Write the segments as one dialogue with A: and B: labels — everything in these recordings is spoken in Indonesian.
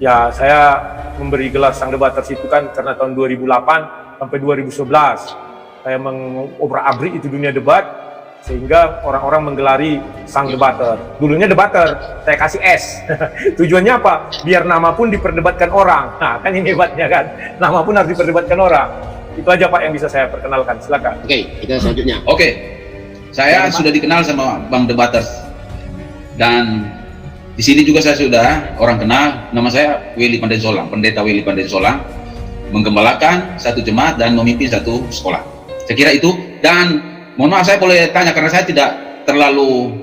A: Ya, saya memberi gelar Sang Debaters itu kan karena tahun 2008 sampai 2011 saya mengobrak-abrik itu dunia debat, sehingga orang-orang menggelari Sang Debater. Dulunya Debater, saya kasih S. Tujuannya apa? Biar nama pun diperdebatkan orang. Nah, kan ini hebatnya kan, nama pun harus diperdebatkan orang. Itu aja Pak yang bisa saya perkenalkan, silakan.
B: Oke, kita selanjutnya.
C: Oke, saya sudah dikenal sama Bang Debaters, dan di sini juga saya sudah orang kenal. Nama saya Willy Pandensolang, Pendeta Willy Pandensolang, menggembalakan satu jemaat dan memimpin satu sekolah. Saya kira itu. Dan mohon maaf, saya boleh tanya karena saya tidak terlalu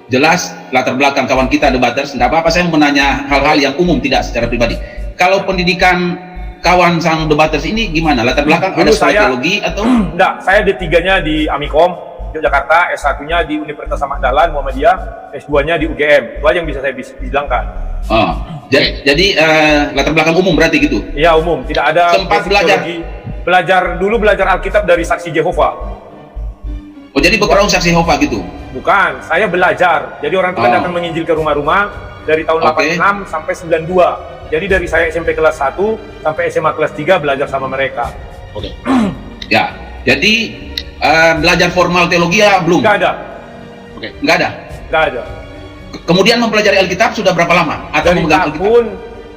C: jelas latar belakang kawan kita Debaters. Tidak apa-apa, saya mau menanya hal-hal yang umum, tidak secara pribadi. Kalau pendidikan kawan Sang Debaters ini gimana? Latar belakang ada teologi atau?
A: Enggak, saya D3-nya di Amikom, Yogyakarta, S1-nya di Universitas Ahmad Dahlan, Muhammadiyah, S2-nya di UGM. Itu aja yang bisa saya bilangkan.
C: Oh, jadi latar belakang umum berarti gitu?
A: Iya, umum. Tidak ada
C: sempat belajar?
A: Belajar Alkitab dari Saksi Jehova.
C: Oh, jadi berkurang Saksi Jehova gitu?
A: Bukan, saya belajar. Jadi orang itu kan datang menginjil ke rumah-rumah dari tahun 86 sampai 92. Jadi dari saya SMP kelas 1 sampai SMA kelas 3 belajar sama mereka.
B: Oke.
C: Ya, jadi belajar formal teologi ya belum?
A: Nggak ada.
B: Oke.
C: Nggak ada?
A: Nggak ada.
C: Kemudian mempelajari Alkitab sudah berapa lama? Atau
A: Dari tahun,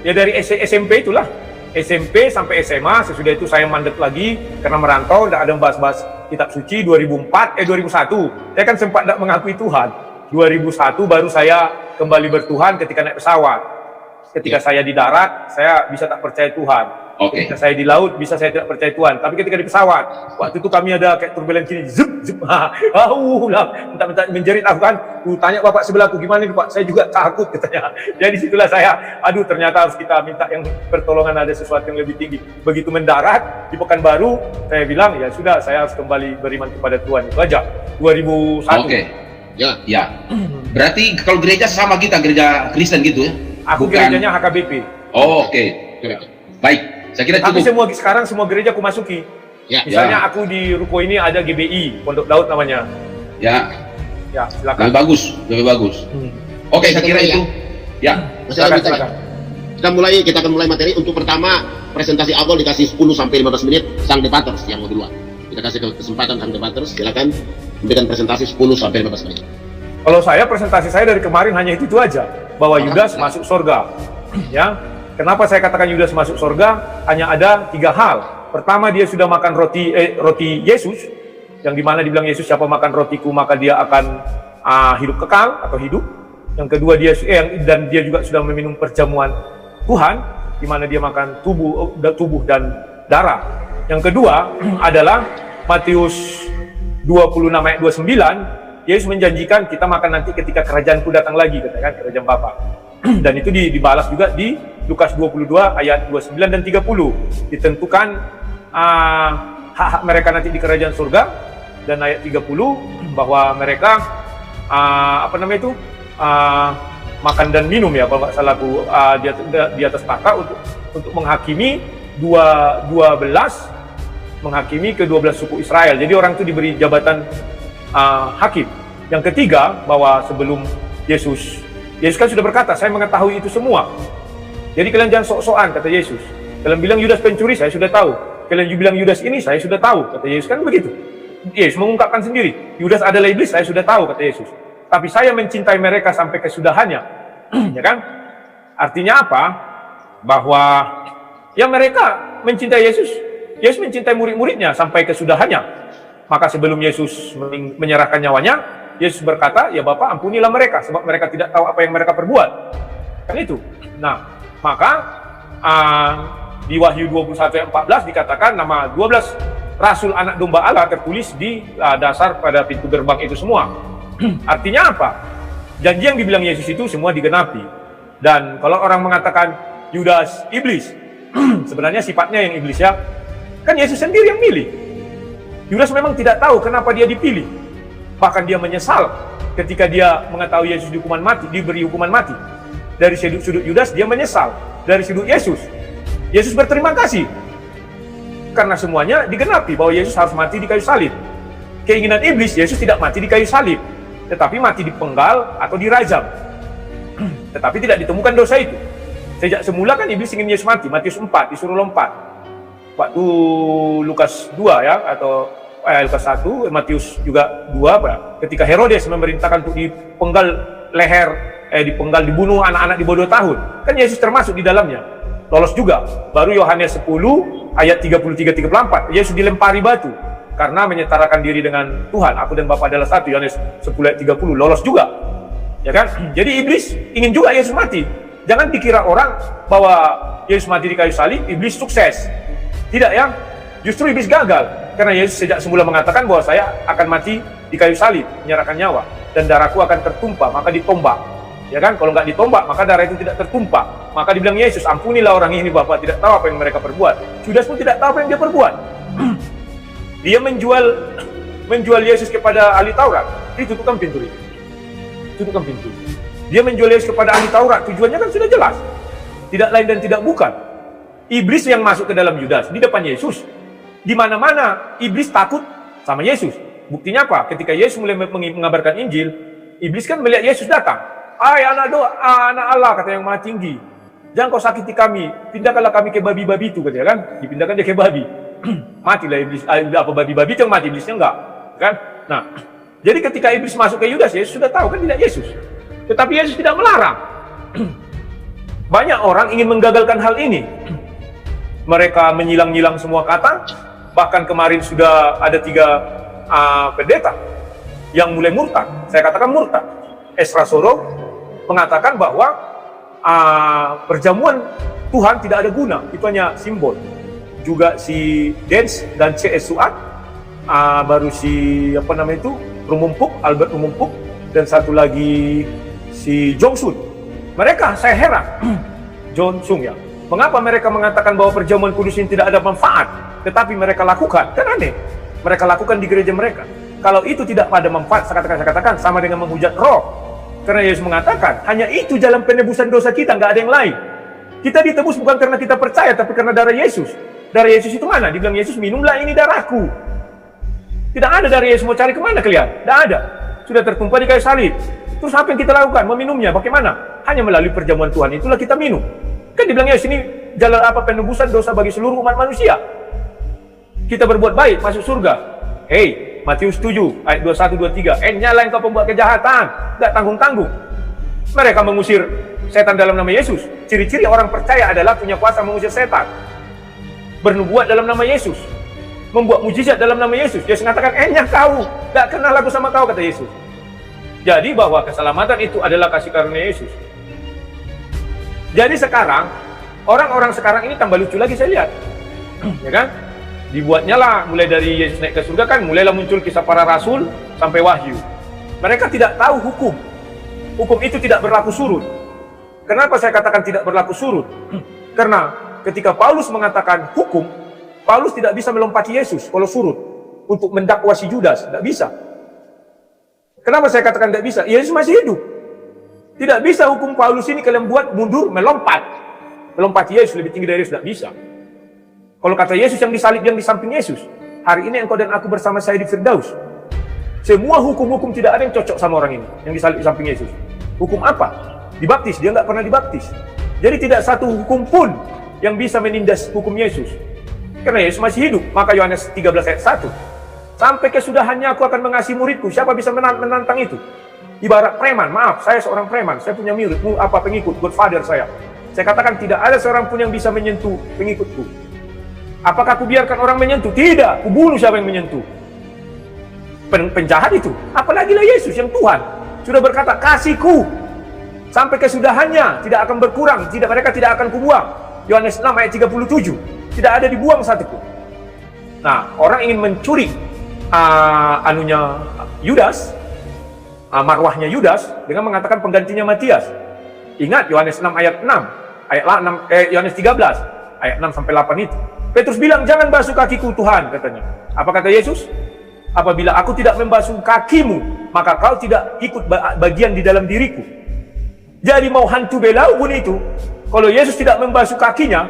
A: ya dari SMP itulah. SMP sampai SMA, sesudah itu saya mandek lagi karena merantau, tidak ada membahas-bahas kitab suci. 2001, saya kan sempat tidak mengakui Tuhan. 2001 baru saya kembali bertuhan ketika naik pesawat. Ketika saya di darat, saya bisa tak percaya Tuhan. Ketika saya di laut, bisa saya tidak percaya Tuhan. Tapi ketika di pesawat, waktu itu kami ada kayak turbulensi ini, zup, zup, minta menjerit aku kan. Tanya bapak sebelahku, gimana nih Pak? Saya juga takut katanya. Jadi situlah saya, aduh ternyata harus kita minta yang pertolongan, ada sesuatu yang lebih tinggi. Begitu mendarat di Pekanbaru, saya bilang ya sudah, saya harus kembali beriman kepada Tuhan. Itu aja. 2001.
C: Oke. Ya. Berarti kalau gereja sama kita, gereja Kristen gitu ya?
A: Aku gerejanya HKBP.
C: Oh, oke. Baik, saya kira cukup.
A: Tapi semua gereja aku masuki.
B: Ya.
A: Misalnya aku di ruko ini ada GBI, Pondok Daud namanya.
C: Ya.
A: Ya, silakan.
C: Lebih bagus. Oke, saya kira itu. Ya.
A: Silakan.
B: Kita akan mulai materi. Untuk pertama, presentasi awal dikasih 10 sampai 15 menit Sang Debaters yang mau duluan. Kita kasih kesempatan Sang Debaters, silakan memberikan presentasi 10 sampai 15 menit.
A: Kalau saya, presentasi saya dari kemarin hanya itu aja, bahwa Yudas masuk surga. Ya, kenapa saya katakan Yudas masuk surga? Hanya ada 3 hal. Pertama, dia sudah makan roti Yesus, yang dimana dibilang Yesus, siapa makan rotiku maka dia akan hidup kekal atau hidup. Yang kedua, dan dia juga sudah meminum perjamuan Tuhan, dimana dia makan tubuh dan darah. Yang kedua adalah Matius 26 ayat 29. Yesus menjanjikan kita makan nanti ketika kerajaanku datang lagi, katakan kerajaan Bapa. Dan itu dibalas juga di Lukas 22 ayat 29 dan 30. Ditentukan hak-hak mereka nanti di kerajaan surga. Dan ayat 30 bahwa mereka makan dan minum ya, kalau nggak salah aku, di atas tahta untuk menghakimi 12 menghakimi ke-12 suku Israel. Jadi orang itu diberi jabatan hakim. Yang ketiga, bahwa sebelum Yesus kan sudah berkata, saya mengetahui itu semua. Jadi kalian jangan sok-sokan, kata Yesus. Kalian bilang Yudas pencuri, saya sudah tahu. Kalian bilang Yudas ini, saya sudah tahu, kata Yesus. Kan begitu. Yesus mengungkapkan sendiri, Yudas adalah iblis, saya sudah tahu, kata Yesus. Tapi saya mencintai mereka sampai kesudahannya. Ya kan? Artinya apa? Bahwa ya mereka mencintai Yesus. Yesus mencintai murid-muridnya sampai kesudahannya. Maka sebelum Yesus menyerahkan nyawanya, Yesus berkata, ya Bapa ampunilah mereka, sebab mereka tidak tahu apa yang mereka perbuat. Kan itu. Nah, maka di Wahyu 21 ayat 14 dikatakan nama 12 Rasul Anak Domba Allah tertulis di dasar pada pintu gerbang itu semua. Artinya apa? Janji yang dibilang Yesus itu semua digenapi. Dan kalau orang mengatakan Yudas iblis, sebenarnya sifatnya yang iblis ya, kan Yesus sendiri yang milih. Yudas memang tidak tahu kenapa dia dipilih. Bahkan dia menyesal ketika dia mengetahui Yesus diberi hukuman mati. Dari sudut Yudas dia menyesal. Dari sudut Yesus berterima kasih. Karena semuanya digenapi bahwa Yesus harus mati di kayu salib. Keinginan iblis, Yesus tidak mati di kayu salib, tetapi mati dipenggal atau dirajam. Tetapi tidak ditemukan dosa itu. Sejak semula kan iblis ingin Yesus mati. Matius 4 disuruh lompat. Waktu Lukas 2 ya, atau Lukas 1, Matius juga 2, Pak. Ketika Herodes memerintahkan untuk dipenggal leher, dipenggal, dibunuh anak-anak di bawah 2 tahun. Kan Yesus termasuk di dalamnya. Lolos juga. Baru Yohanes 10 ayat 33-34. Yesus dilempari batu karena menyetarakan diri dengan Tuhan. Aku dan Bapa adalah satu. Yohanes 10 ayat 30. Lolos juga. Ya kan? Jadi iblis ingin juga Yesus mati. Jangan dikira orang bahwa Yesus mati di kayu salib, iblis sukses. Tidak ya. Justru iblis gagal. Karena Yesus sejak semula mengatakan bahwa saya akan mati di kayu salib, menyerahkan nyawa. Dan darahku akan tertumpah, maka ditombak. Ya kan? Kalau nggak ditombak, maka darah itu tidak tertumpah. Maka dibilang Yesus, ampunilah orang ini, Bapak tidak tahu apa yang mereka perbuat. Judas pun tidak tahu apa yang dia perbuat. Dia menjual Yesus kepada ahli Taurat. Ditutupkan pintu itu. Tutupkan pintu. Dia menjual Yesus kepada ahli Taurat. Tujuannya kan sudah jelas. Tidak lain dan tidak bukan. Iblis yang masuk ke dalam Judas di depan Yesus. Di mana-mana iblis takut sama Yesus. Buktinya apa? Ketika Yesus mulai mengabarkan Injil, iblis kan melihat Yesus datang. Hai anak Allah, kata yang Maha Tinggi. Jangan kau sakiti kami, pindahkanlah kami ke babi-babi itu, katanya kan. Dipindahkan dia ke babi. Matilah iblis, apa babi-babi itu yang mati, iblisnya enggak. Kan? Nah, jadi ketika iblis masuk ke Yudas, Yesus sudah tahu kan tidak Yesus. Tetapi Yesus tidak melarang. Banyak orang ingin menggagalkan hal ini. Mereka menyilang-nyilang semua kata. Bahkan kemarin sudah ada 3 pendeta yang mulai murtad. Saya katakan murtad. Esra Soro mengatakan bahwa perjamuan Tuhan tidak ada guna, itu hanya simbol. Juga si Dens dan C.S. Suat, baru si Albert Rumumpuk, dan satu lagi si Jongsun. Mereka, saya heran, Jongsun ya, mengapa mereka mengatakan bahwa perjamuan kudus ini tidak ada manfaat, tetapi mereka lakukan? Kan aneh, mereka lakukan di gereja mereka. Kalau itu tidak pada manfaat, saya katakan sama dengan menghujat roh. Karena Yesus mengatakan, hanya itu jalan penebusan dosa kita, nggak ada yang lain. Kita ditebus bukan karena kita percaya, tapi karena darah Yesus. Darah Yesus itu mana? Dibilang Yesus, minumlah ini darahku. Tidak ada darah Yesus, mau cari kemana kalian? Tidak ada. Sudah tertumpah di kayu salib. Terus apa yang kita lakukan? Meminumnya, bagaimana? Hanya melalui perjamuan Tuhan, itulah kita minum. Kan dibilang Yesus, ini jalan apa penebusan dosa bagi seluruh umat manusia. Kita berbuat baik, masuk surga. Hei, Matius 7 ayat 21-23. Nyalah engkau pembuat kejahatan, tidak tanggung-tanggung. Mereka mengusir setan dalam nama Yesus. Ciri-ciri orang percaya adalah punya kuasa mengusir setan. Bernubuat dalam nama Yesus, membuat mujizat dalam nama Yesus. Yesus mengatakan, kau, tidak kenal aku sama kau, kata Yesus. Jadi bahwa keselamatan itu adalah kasih karunia Yesus. Jadi sekarang, orang-orang sekarang ini tambah lucu lagi saya lihat. Ya kan? Dibuatnya lah, mulai dari Yesus naik ke surga kan, mulailah muncul kisah para rasul sampai Wahyu. Mereka tidak tahu hukum. Hukum itu tidak berlaku surut. Kenapa saya katakan tidak berlaku surut? Karena ketika Paulus mengatakan hukum, Paulus tidak bisa melompati Yesus kalau surut untuk mendakwa si Judas, tidak bisa. Kenapa saya katakan tidak bisa? Yesus masih hidup. Tidak bisa hukum Paulus ini kalian buat mundur, melompat. Melompati Yesus lebih tinggi dari Yesus, tidak bisa. Kalau kata Yesus yang disalib yang di samping Yesus, hari ini engkau dan aku bersama saya di Firdaus. Semua hukum-hukum tidak ada yang cocok sama orang ini yang disalib di samping Yesus. Hukum apa? Dibaptis, dia nggak pernah dibaptis. Jadi tidak satu hukum pun yang bisa menindas hukum Yesus. Karena Yesus masih hidup. Maka Yohanes 13 ayat 1. Sampai kesudahannya aku akan mengasihi muridku. Siapa bisa menantang itu? Ibarat preman, maaf, saya seorang preman. Saya punya murid, pengikut, godfather saya. Saya katakan tidak ada seorang pun yang bisa menyentuh pengikutku. Apakah aku biarkan orang menyentuh? Tidak, aku bunuh siapa yang menyentuh. Penjahat itu. Apalagilah Yesus yang Tuhan sudah berkata, kasihku sampai kesudahannya tidak akan berkurang, mereka tidak akan kubuang. Yohanes 6 ayat 37. Tidak ada dibuang satupun. Nah, orang ingin mencuri Yudas, marwahnya Yudas dengan mengatakan penggantinya Matias. Ingat Yohanes 6 ayat 6, Yohanes 13 ayat 6 sampai 8 itu. Petrus bilang, jangan basuh kakiku Tuhan, katanya. Apa kata Yesus? Apabila aku tidak membasuh kakimu, maka kau tidak ikut bagian di dalam diriku. Jadi mau hantu belau pun itu, kalau Yesus tidak membasuh kakinya,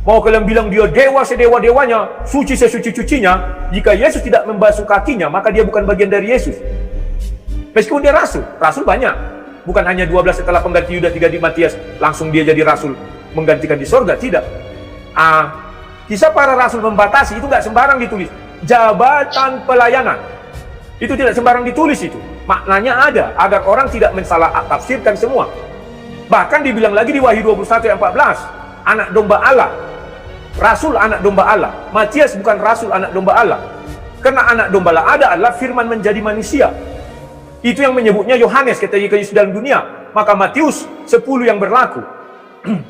A: mau kalian bilang dia dewa sedewa-dewanya, suci sesuci-sucinya, jika Yesus tidak membasuh kakinya, maka dia bukan bagian dari Yesus. Meskipun dia rasul banyak. Bukan hanya 12 setelah pengganti Yudas diganti Matias, langsung dia jadi rasul menggantikan di sorga, tidak. Kisah para rasul membatasi, itu nggak sembarang ditulis. Jabatan pelayanan, itu tidak sembarang ditulis itu. Maknanya ada, agar orang tidak mensalah tafsirkan semua. Bahkan dibilang lagi di Wahyu 21 ayat 14, anak domba Allah. Rasul anak domba Allah. Matias bukan rasul anak domba Allah. Karena anak domba Allah ada adalah firman menjadi manusia. Itu yang menyebutnya Yohanes ketika Yesus dalam dunia. Maka Matius 10 yang berlaku.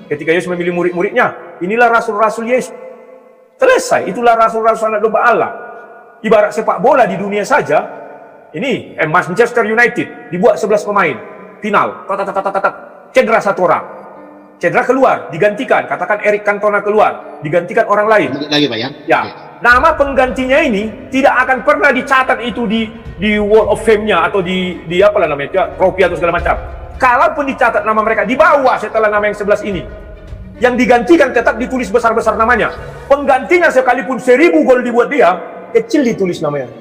A: Ketika Yesus memilih murid-muridnya, inilah rasul-rasul Yesus. Selesai, itulah rasul-rasul anak domba Allah. Ibarat sepak bola di dunia saja, ini Manchester United dibuat 11 pemain, final, cedera satu orang. Cedera keluar, digantikan. Katakan Eric Cantona keluar, digantikan orang lain.
B: Lagi Pak ya?
A: Ya, nama penggantinya ini tidak akan pernah dicatat itu di Wall of Fame-nya atau di apa namanya, trofi atau segala macam. Kalaupun dicatat nama mereka di bawah setelah nama yang 11 ini, yang digantikan tetap ditulis besar-besar namanya. Penggantinya sekalipun 1000 gol dibuat dia, kecil ditulis namanya.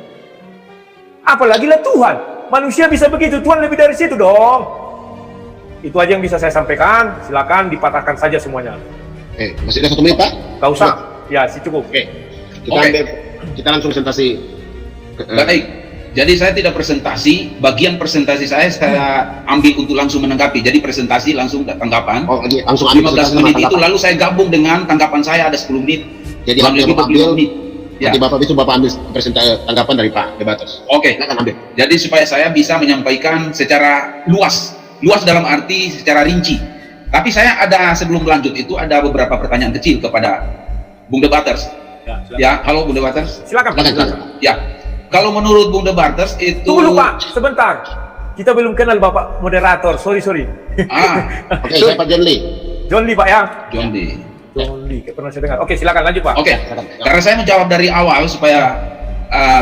A: Apalagi lah Tuhan. Manusia bisa begitu, Tuhan lebih dari situ dong. Itu aja yang bisa saya sampaikan. Silakan dipatahkan saja semuanya.
B: Masih ada 1 menit Pak?
A: Gak usah. Ya, sih cukup.
B: Kita langsung presentasi.
C: Baik. Jadi saya tidak presentasi, bagian presentasi saya ambil untuk langsung menanggapi. Jadi presentasi langsung tanggapan.
B: Langsung ambil
C: 15 menit itu, lalu saya gabung dengan tanggapan saya ada 10 menit.
B: Jadi ambil
C: menit.
B: Nanti Bapak itu Bapak ambil presentasi tanggapan dari Pak Debaters.
C: Oke.
B: Silakan ambil.
C: Jadi supaya saya bisa menyampaikan secara luas dalam arti secara rinci. Tapi saya ada sebelum lanjut itu ada beberapa pertanyaan kecil kepada Bung Debaters. Ya, halo Bung Debaters.
A: Silakan.
C: Ya. Kalau menurut Bung Debaters itu...
A: Tunggu lupa, sebentar. Kita belum kenal Bapak moderator, sorry.
B: Oke, saya Pak John Lee.
A: John Lee Pak ya?
C: John Lee.
A: John Lee, pernah saya dengar. Oke, silakan lanjut Pak.
C: Oke, karena saya menjawab dari awal supaya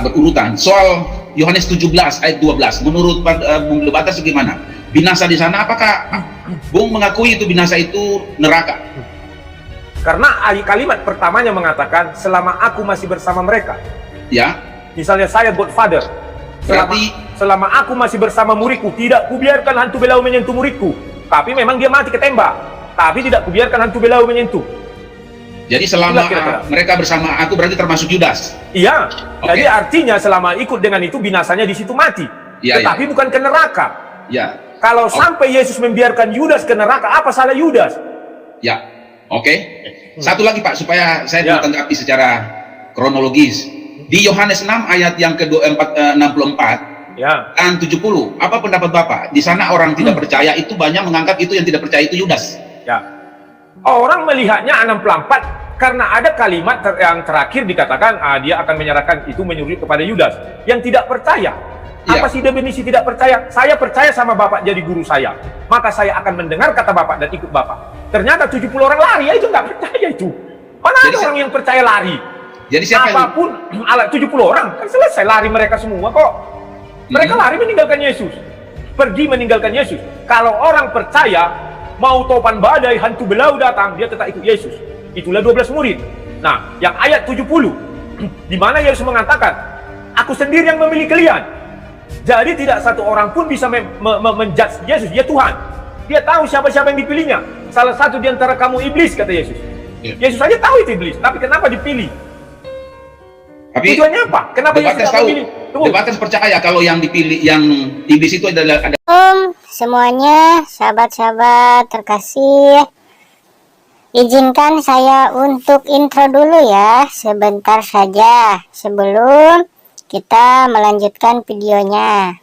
C: berurutan. Soal Yohanes 17 ayat 12, menurut Bung Debaters gimana? Binasa di sana, apakah Bung mengakui itu binasa itu neraka?
A: Karena kalimat pertamanya mengatakan, selama aku masih bersama mereka.
C: Ya.
A: Misalnya saya Godfather, selama aku masih bersama muridku, tidak kubiarkan hantu belau menyentuh muridku. Tapi memang dia mati ketembak, tapi tidak kubiarkan hantu belau menyentuh.
C: Jadi selama mereka bersama aku berarti termasuk Yudas.
A: Iya. Jadi artinya selama ikut dengan itu binasanya di situ mati. Tetapi bukan ke neraka.
C: Ya.
A: Kalau sampai Yesus membiarkan Yudas ke neraka, apa salah Yudas?
C: Ya. Oke. Satu lagi Pak, supaya saya ditanggapi secara kronologis. Di Yohanes 6 ayat yang ke-64 dan 70, apa pendapat Bapak? Di sana orang tidak percaya itu banyak menganggap itu yang tidak percaya itu Yudas. Ya.
A: Orang melihatnya 64 karena ada kalimat yang terakhir dikatakan dia akan menyerahkan itu menyuruh kepada Yudas yang tidak percaya. Apa sih definisi tidak percaya? Saya percaya sama Bapak jadi guru saya, maka saya akan mendengar kata Bapak dan ikut Bapak. Ternyata 70 orang lari, ya itu nggak percaya itu. Mana ada orang yang percaya lari?
C: Jadi siapa
A: apapun alat 70 orang kan selesai lari mereka semua kok. Mereka lari meninggalkan Yesus, pergi meninggalkan Yesus. Kalau orang percaya mau topan badai, hantu belau datang, dia tetap ikut Yesus. Itulah 12 murid. Nah, yang ayat 70 di mana Yesus mengatakan, aku sendiri yang memilih kalian. Jadi tidak satu orang pun bisa menjudge Yesus. Dia Tuhan. Dia tahu siapa-siapa yang dipilihnya. Salah satu di antara kamu iblis, kata Yesus. Yesus saja tahu itu iblis, tapi kenapa dipilih?
C: Tapi
A: tujuannya apa? Kenapa Yesus tidak memilih?
C: Debaters percaya kalau yang dipilih, yang iblis itu adalah
D: semuanya, sahabat-sahabat terkasih. Izinkan saya untuk intro dulu ya, sebentar saja sebelum kita melanjutkan videonya.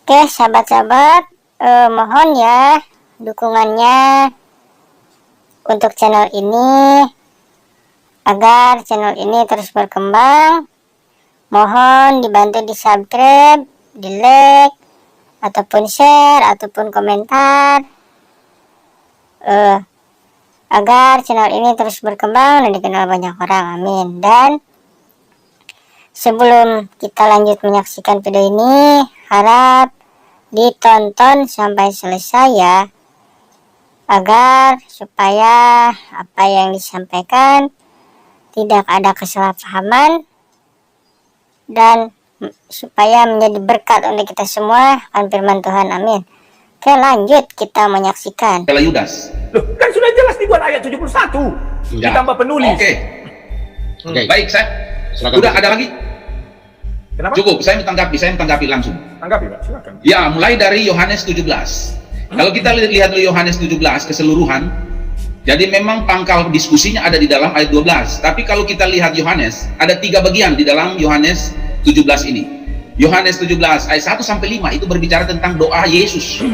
D: Oke sahabat-sahabat, mohon ya dukungannya untuk channel ini agar channel ini terus berkembang. Mohon dibantu di subscribe, di like, ataupun share, ataupun komentar, agar channel ini terus berkembang dan dikenal banyak orang. Amin. Dan sebelum kita lanjut menyaksikan video ini, harap ditonton sampai selesai ya, agar supaya apa yang disampaikan tidak ada kesalahpahaman dan supaya menjadi berkat untuk kita semua akan firman Tuhan. Amin. Oke, lanjut kita menyaksikan.
C: adalah Yudas.
A: Loh, kan sudah jelas dibuat ayat 71.
B: Ya.
A: Ditambah penulis.
C: Oke.
B: Oke.
C: Baik, saya.
B: Silakan.
C: Udah ada lagi?
A: Kenapa?
C: Cukup, saya mentanggapi langsung.
A: Tanggapi, Pak. Silakan.
C: Ya, mulai dari Yohanes 17. Kalau kita lihat Yohanes 17 keseluruhan, jadi memang pangkal diskusinya ada di dalam ayat 12. Tapi kalau kita lihat Yohanes, ada 3 bagian di dalam Yohanes 17 ini. Yohanes 17 ayat 1 sampai 5 itu berbicara tentang doa Yesus.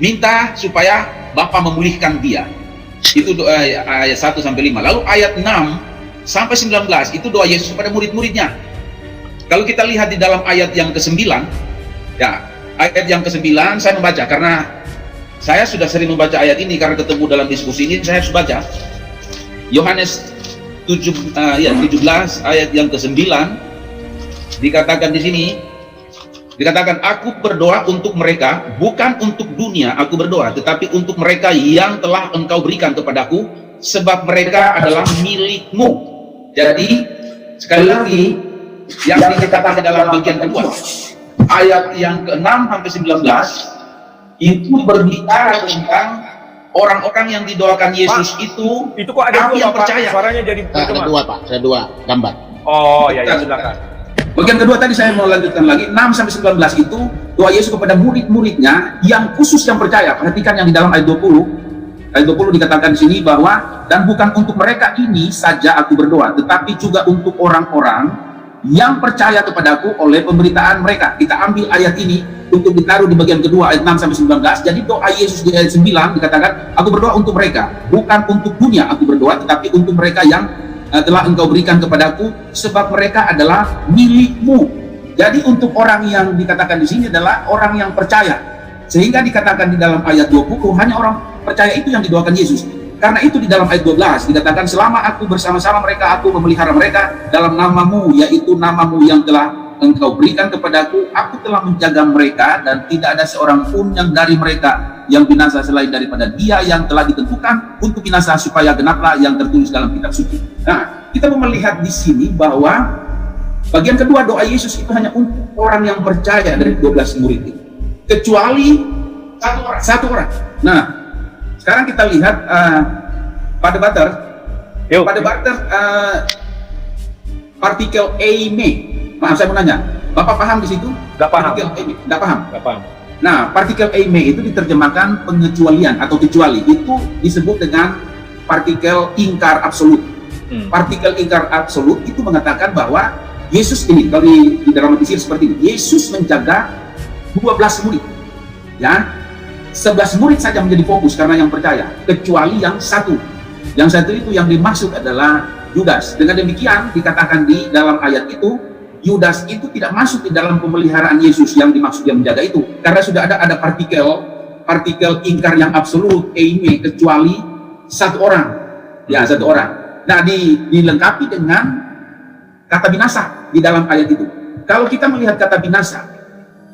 C: Minta supaya Bapa memulihkan dia. Itu doa ayat 1 sampai 5. Lalu ayat 6 sampai 19 itu doa Yesus kepada murid-muridnya. Kalau kita lihat di dalam ayat yang ke-9, ya, ayat yang ke-9 saya membaca karena saya sudah sering membaca ayat ini karena ketemu dalam diskusi ini, saya harus baca. Yohanes 17 ayat yang ke-9 dikatakan di sini, dikatakan, aku berdoa untuk mereka, bukan untuk dunia aku berdoa, tetapi untuk mereka yang telah engkau berikan kepadaku, sebab mereka adalah milikmu. Jadi sekali lagi yang dikatakan di dalam bagian kedua ayat yang ke-6 sampai 19 itu berbicara tentang orang-orang yang didoakan Yesus.
A: Pak,
C: itu
A: kok ada
C: aku
A: dua,
C: yang
A: Pak?
C: percaya.
A: Suaranya jadi
B: Ada
A: bergema.
B: 2, Pak. Saya 2 gambar.
A: Oh, ya, silakan.
E: Bagian kedua tadi saya mau lanjutkan lagi, 6 sampai 19 itu doa Yesus kepada murid-muridnya yang khusus yang percaya. Perhatikan yang di dalam ayat 20. Ayat 20 dikatakan di sini bahwa, dan bukan untuk mereka ini saja aku berdoa, tetapi juga untuk orang-orang yang percaya kepadaku oleh pemberitaan mereka. Kita ambil ayat ini untuk ditaruh di bagian kedua ayat 6 sampai 19. Jadi doa Yesus di ayat 9 dikatakan, aku berdoa untuk mereka, bukan untuk dunia aku berdoa, tetapi untuk mereka yang telah engkau berikan kepadaku, sebab mereka adalah milikmu. Jadi untuk orang yang dikatakan di sini adalah orang yang percaya. Sehingga dikatakan di dalam ayat 20 hanya orang percaya itu yang didoakan Yesus. Karena itu di dalam ayat 12 dikatakan, selama aku bersama-sama mereka, aku memelihara mereka dalam namamu, yaitu namamu yang telah engkau berikan kepadaku, aku telah menjaga mereka, dan tidak ada seorang pun yang dari mereka yang binasa selain daripada dia yang telah ditentukan untuk binasa, supaya genaplah yang tertulis dalam kitab suci. Nah, kita mau melihat di sini bahwa bagian kedua doa Yesus itu hanya untuk orang yang percaya dari 12 murid itu, kecuali satu orang. Nah, sekarang kita lihat pada butter, partikel aime. Maaf, saya mau nanya, Bapak paham di situ?
A: Nggak paham.
E: Partikel aime, nggak paham.
A: Nggak paham.
E: Nah, partikel aime itu diterjemahkan pengecualian atau kecuali. Itu disebut dengan partikel ingkar absolut. Partikel ingkar absolut itu mengatakan bahwa Yesus ini, kalau didramatisir seperti ini, Yesus menjaga 12 murid. Ya, 11 murid saja menjadi fokus karena yang percaya, kecuali yang satu. Yang satu itu yang dimaksud adalah Yudas. Dengan demikian dikatakan di dalam ayat itu, Yudas itu tidak masuk di dalam pemeliharaan Yesus yang dimaksud dia menjaga itu, karena sudah ada partikel ingkar yang absolut, eime, kecuali satu orang. Ya, satu orang. Nah, dilengkapi dengan kata binasa di dalam ayat itu. Kalau kita melihat kata binasa,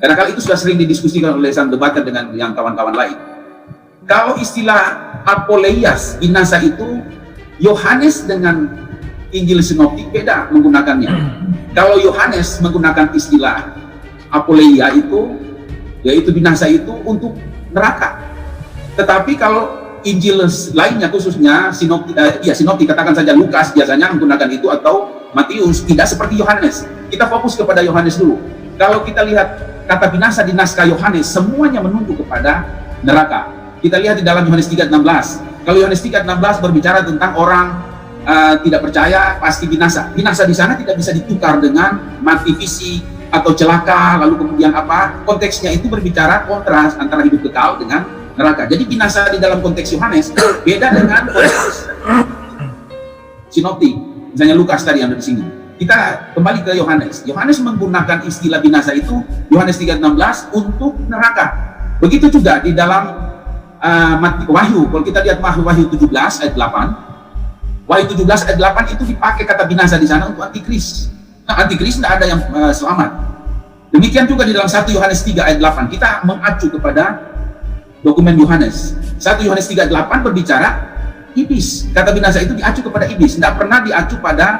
E: karena kali itu sudah sering didiskusikan oleh sang debater dengan yang kawan-kawan lain. Kalau istilah apoleias, binasa itu, Yohanes dengan Injil Sinoptik beda menggunakannya. Kalau Yohanes menggunakan istilah apoleia itu, yaitu binasa itu untuk neraka. Tetapi kalau Injil lainnya, khususnya sinoptik, katakan saja Lukas biasanya menggunakan itu, atau Matius, tidak seperti Yohanes. Kita fokus kepada Yohanes dulu. Kalau kita lihat kata binasa di naskah Yohanes, semuanya menunjuk kepada neraka. Kita lihat di dalam Yohanes 3:16. Kalau Yohanes 3:16 berbicara tentang orang tidak percaya pasti binasa. Binasa di sana tidak bisa ditukar dengan mati fisik atau celaka, lalu kemudian apa? Konteksnya itu berbicara kontras antara hidup kekal dengan neraka. Jadi binasa di dalam konteks Yohanes beda dengan konteks sinoptik. Misalnya Lukas tadi yang ada di sini. Kita kembali ke Yohanes. Yohanes menggunakan istilah binasa itu, Yohanes 3:16, untuk neraka. Begitu juga di dalam Wahyu. Kalau kita lihat Wahyu 17 ayat 8, Wahyu 17 ayat 8 itu dipakai kata binasa di sana untuk antikris. Nah, antikris tidak ada yang selamat. Demikian juga di dalam 1 Yohanes 3 ayat 8, kita mengacu kepada dokumen Yohanes. 1 Yohanes 3 ayat 8 berbicara iblis. Kata binasa itu diacu kepada iblis, tidak pernah diacu pada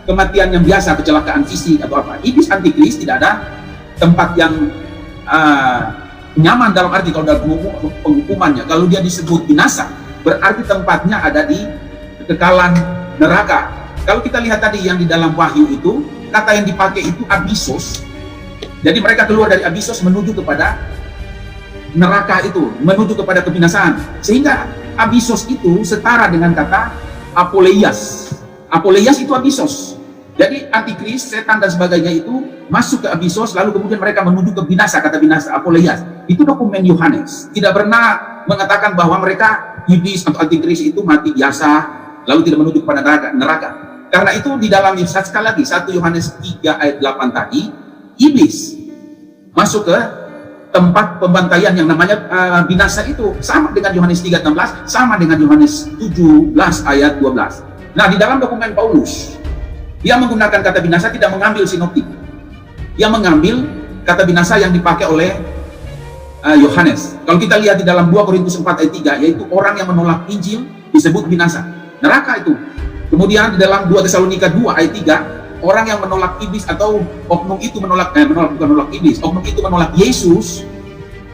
E: kematian yang biasa, kecelakaan fisik atau apa. Iblis antikris tidak ada tempat yang nyaman dalam arti kalau dalam penghukumannya. Kalau dia disebut binasa, berarti tempatnya ada di kekekalan neraka. Kalau kita lihat tadi yang di dalam Wahyu itu, kata yang dipakai itu abisos. Jadi mereka keluar dari abisos menuju kepada neraka itu, menuju kepada kebinasaan. Sehingga abisos itu setara dengan kata apoleias. Apoleias itu abisos. Jadi antikris, setan dan sebagainya itu masuk ke abisos, lalu kemudian mereka menuju ke binasa, kata binasa, apoleias. Itu dokumen Yohanes. Tidak pernah mengatakan bahwa mereka iblis atau antikris itu mati biasa, lalu tidak menuju kepada neraka. Karena itu di dalam sekali lagi 1 Yohanes 3 ayat 8 tadi, iblis masuk ke tempat pembantaian yang namanya binasa itu, sama dengan Yohanes 3:16, sama dengan Yohanes 17 ayat 12. Nah, di dalam dokumen Paulus, dia menggunakan kata binasa, tidak mengambil sinoptik. Dia mengambil kata binasa yang dipakai oleh Yohanes. Kalau kita lihat di dalam 2 Korintus 4 ayat 3, yaitu orang yang menolak Injil disebut binasa. Neraka itu. Kemudian di dalam 2 Tesalonika 2 ayat 3, orang yang menolak iblis atau oknum itu bukan menolak iblis, oknum itu menolak Yesus,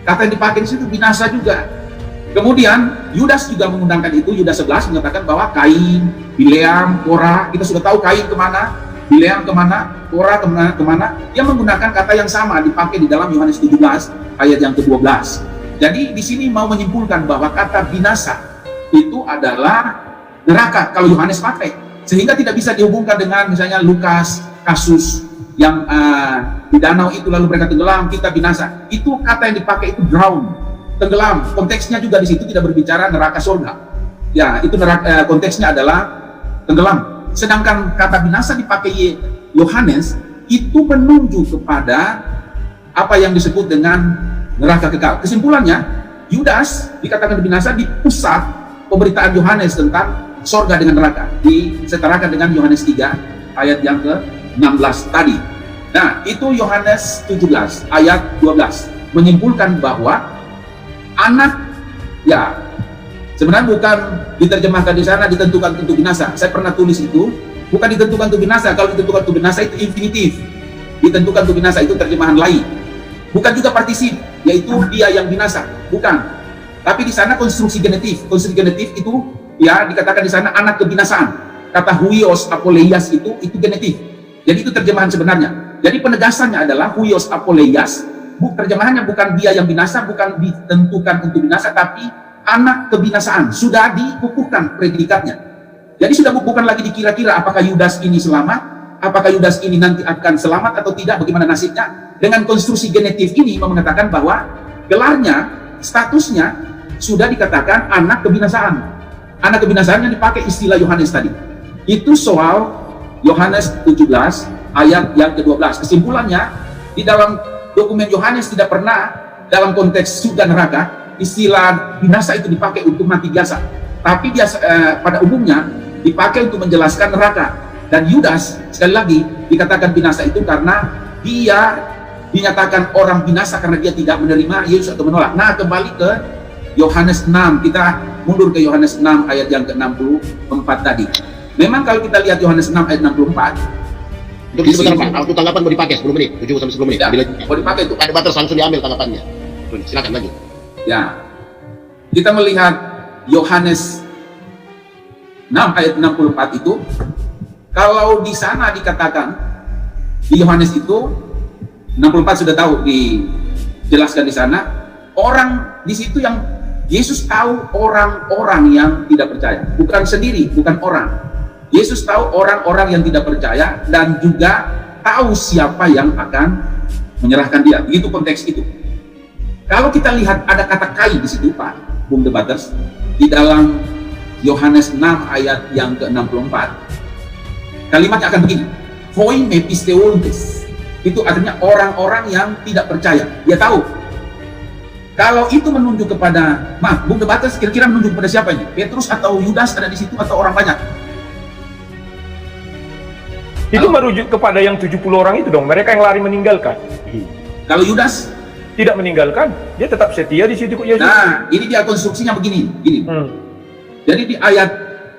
E: kata yang dipakai di situ binasa juga. Kemudian Yudas juga menggunakan itu. Yudas 11 mengatakan bahwa Kain, Bileam, Korah, kita sudah tahu Kain kemana, Bileam kemana, Korah kemana. Dia menggunakan kata yang sama dipakai di dalam Yohanes 17 ayat yang ke-12. Jadi di sini mau menyimpulkan bahwa kata binasa itu adalah neraka kalau Yohanes pakai, sehingga tidak bisa dihubungkan dengan misalnya Lukas, kasus yang di danau itu lalu mereka tenggelam, kita binasa. Itu kata yang dipakai itu drown, tenggelam. Konteksnya juga di situ tidak berbicara neraka surga. Ya, itu neraka, konteksnya adalah tenggelam. Sedangkan kata binasa dipakai Yohanes itu menunjuk kepada apa yang disebut dengan neraka kekal. Kesimpulannya, Yudas dikatakan binasa di pusat pemberitaan Yohanes tentang sorga dengan neraka, disetarakan dengan Yohanes 3 ayat yang ke-16 tadi. Nah, itu Yohanes 17 ayat 12 menyimpulkan bahwa anak, ya sebenarnya bukan diterjemahkan di sana ditentukan untuk binasa. Saya pernah tulis itu, bukan ditentukan untuk binasa. Kalau ditentukan untuk binasa itu infinitif, ditentukan untuk binasa itu terjemahan lain. Bukan juga partisip, yaitu dia yang binasa, bukan. Tapi di sana konstruksi genetif. Konstruksi genetif itu ya dikatakan di sana anak kebinasaan. Kata huios apoleias itu genetif. Jadi itu terjemahan sebenarnya. Jadi penegasannya adalah huios apoleias. Terjemahannya bukan dia yang binasa, bukan ditentukan untuk binasa, tapi anak kebinasaan. Sudah dikukuhkan predikatnya. Jadi sudah bukan lagi dikira-kira apakah Yudas ini selamat, apakah Yudas ini nanti akan selamat atau tidak, bagaimana nasibnya. Dengan konstruksi genetif ini mengatakan bahwa gelarnya, statusnya sudah dikatakan anak kebinasaan. Anak kebinasaan yang dipakai istilah Yohanes tadi. Itu soal Yohanes 17 ayat yang ke-12. Kesimpulannya, di dalam dokumen Yohanes tidak pernah dalam konteks surga neraka istilah binasa itu dipakai untuk mati biasa. Tapi pada umumnya dipakai untuk menjelaskan neraka. Dan Yudas sekali lagi dikatakan binasa itu karena dia dinyatakan orang binasa karena dia tidak menerima Yesus atau menolak. Nah, kembali ke Yohanes 6, kita mundur ke Yohanes 6 ayat yang ke-64 tadi. Memang kalau kita lihat Yohanes 6 ayat 64,
B: untuk sebentar Pak, waktu tanggapan mau dipakai 10 menit, 7 sampai 10 menit.
E: Ya, mau dipakai itu.
B: Ada batas langsung diambil tanggapannya. Silakan lanjut.
E: Ya, kita melihat Yohanes 6 ayat 64 itu, kalau di sana dikatakan di Yohanes itu 64 sudah tahu dijelaskan di sana, orang di situ yang Yesus tahu orang-orang yang tidak percaya, bukan sendiri, bukan orang. Yesus tahu orang-orang yang tidak percaya dan juga tahu siapa yang akan menyerahkan dia. Begitu konteks itu. Kalau kita lihat ada kata Kain di situ, Pak, Bung Debaters, di dalam Yohanes 6 ayat yang ke-64, kalimatnya akan begini, Voi me pisteontes. Itu artinya orang-orang yang tidak percaya. Dia tahu. Kalau itu menunjuk kepada, Bung Debaters kira-kira menunjuk kepada siapa ini? Petrus atau Yudas ada di situ atau orang banyak?
A: Itu merujuk kepada yang 70 orang itu dong, mereka yang lari meninggalkan.
E: Kalau Yudas
A: tidak meninggalkan, dia tetap setia di situ kok Yesus.
E: Nah, ini dia konstruksinya begini, gini. Jadi di ayat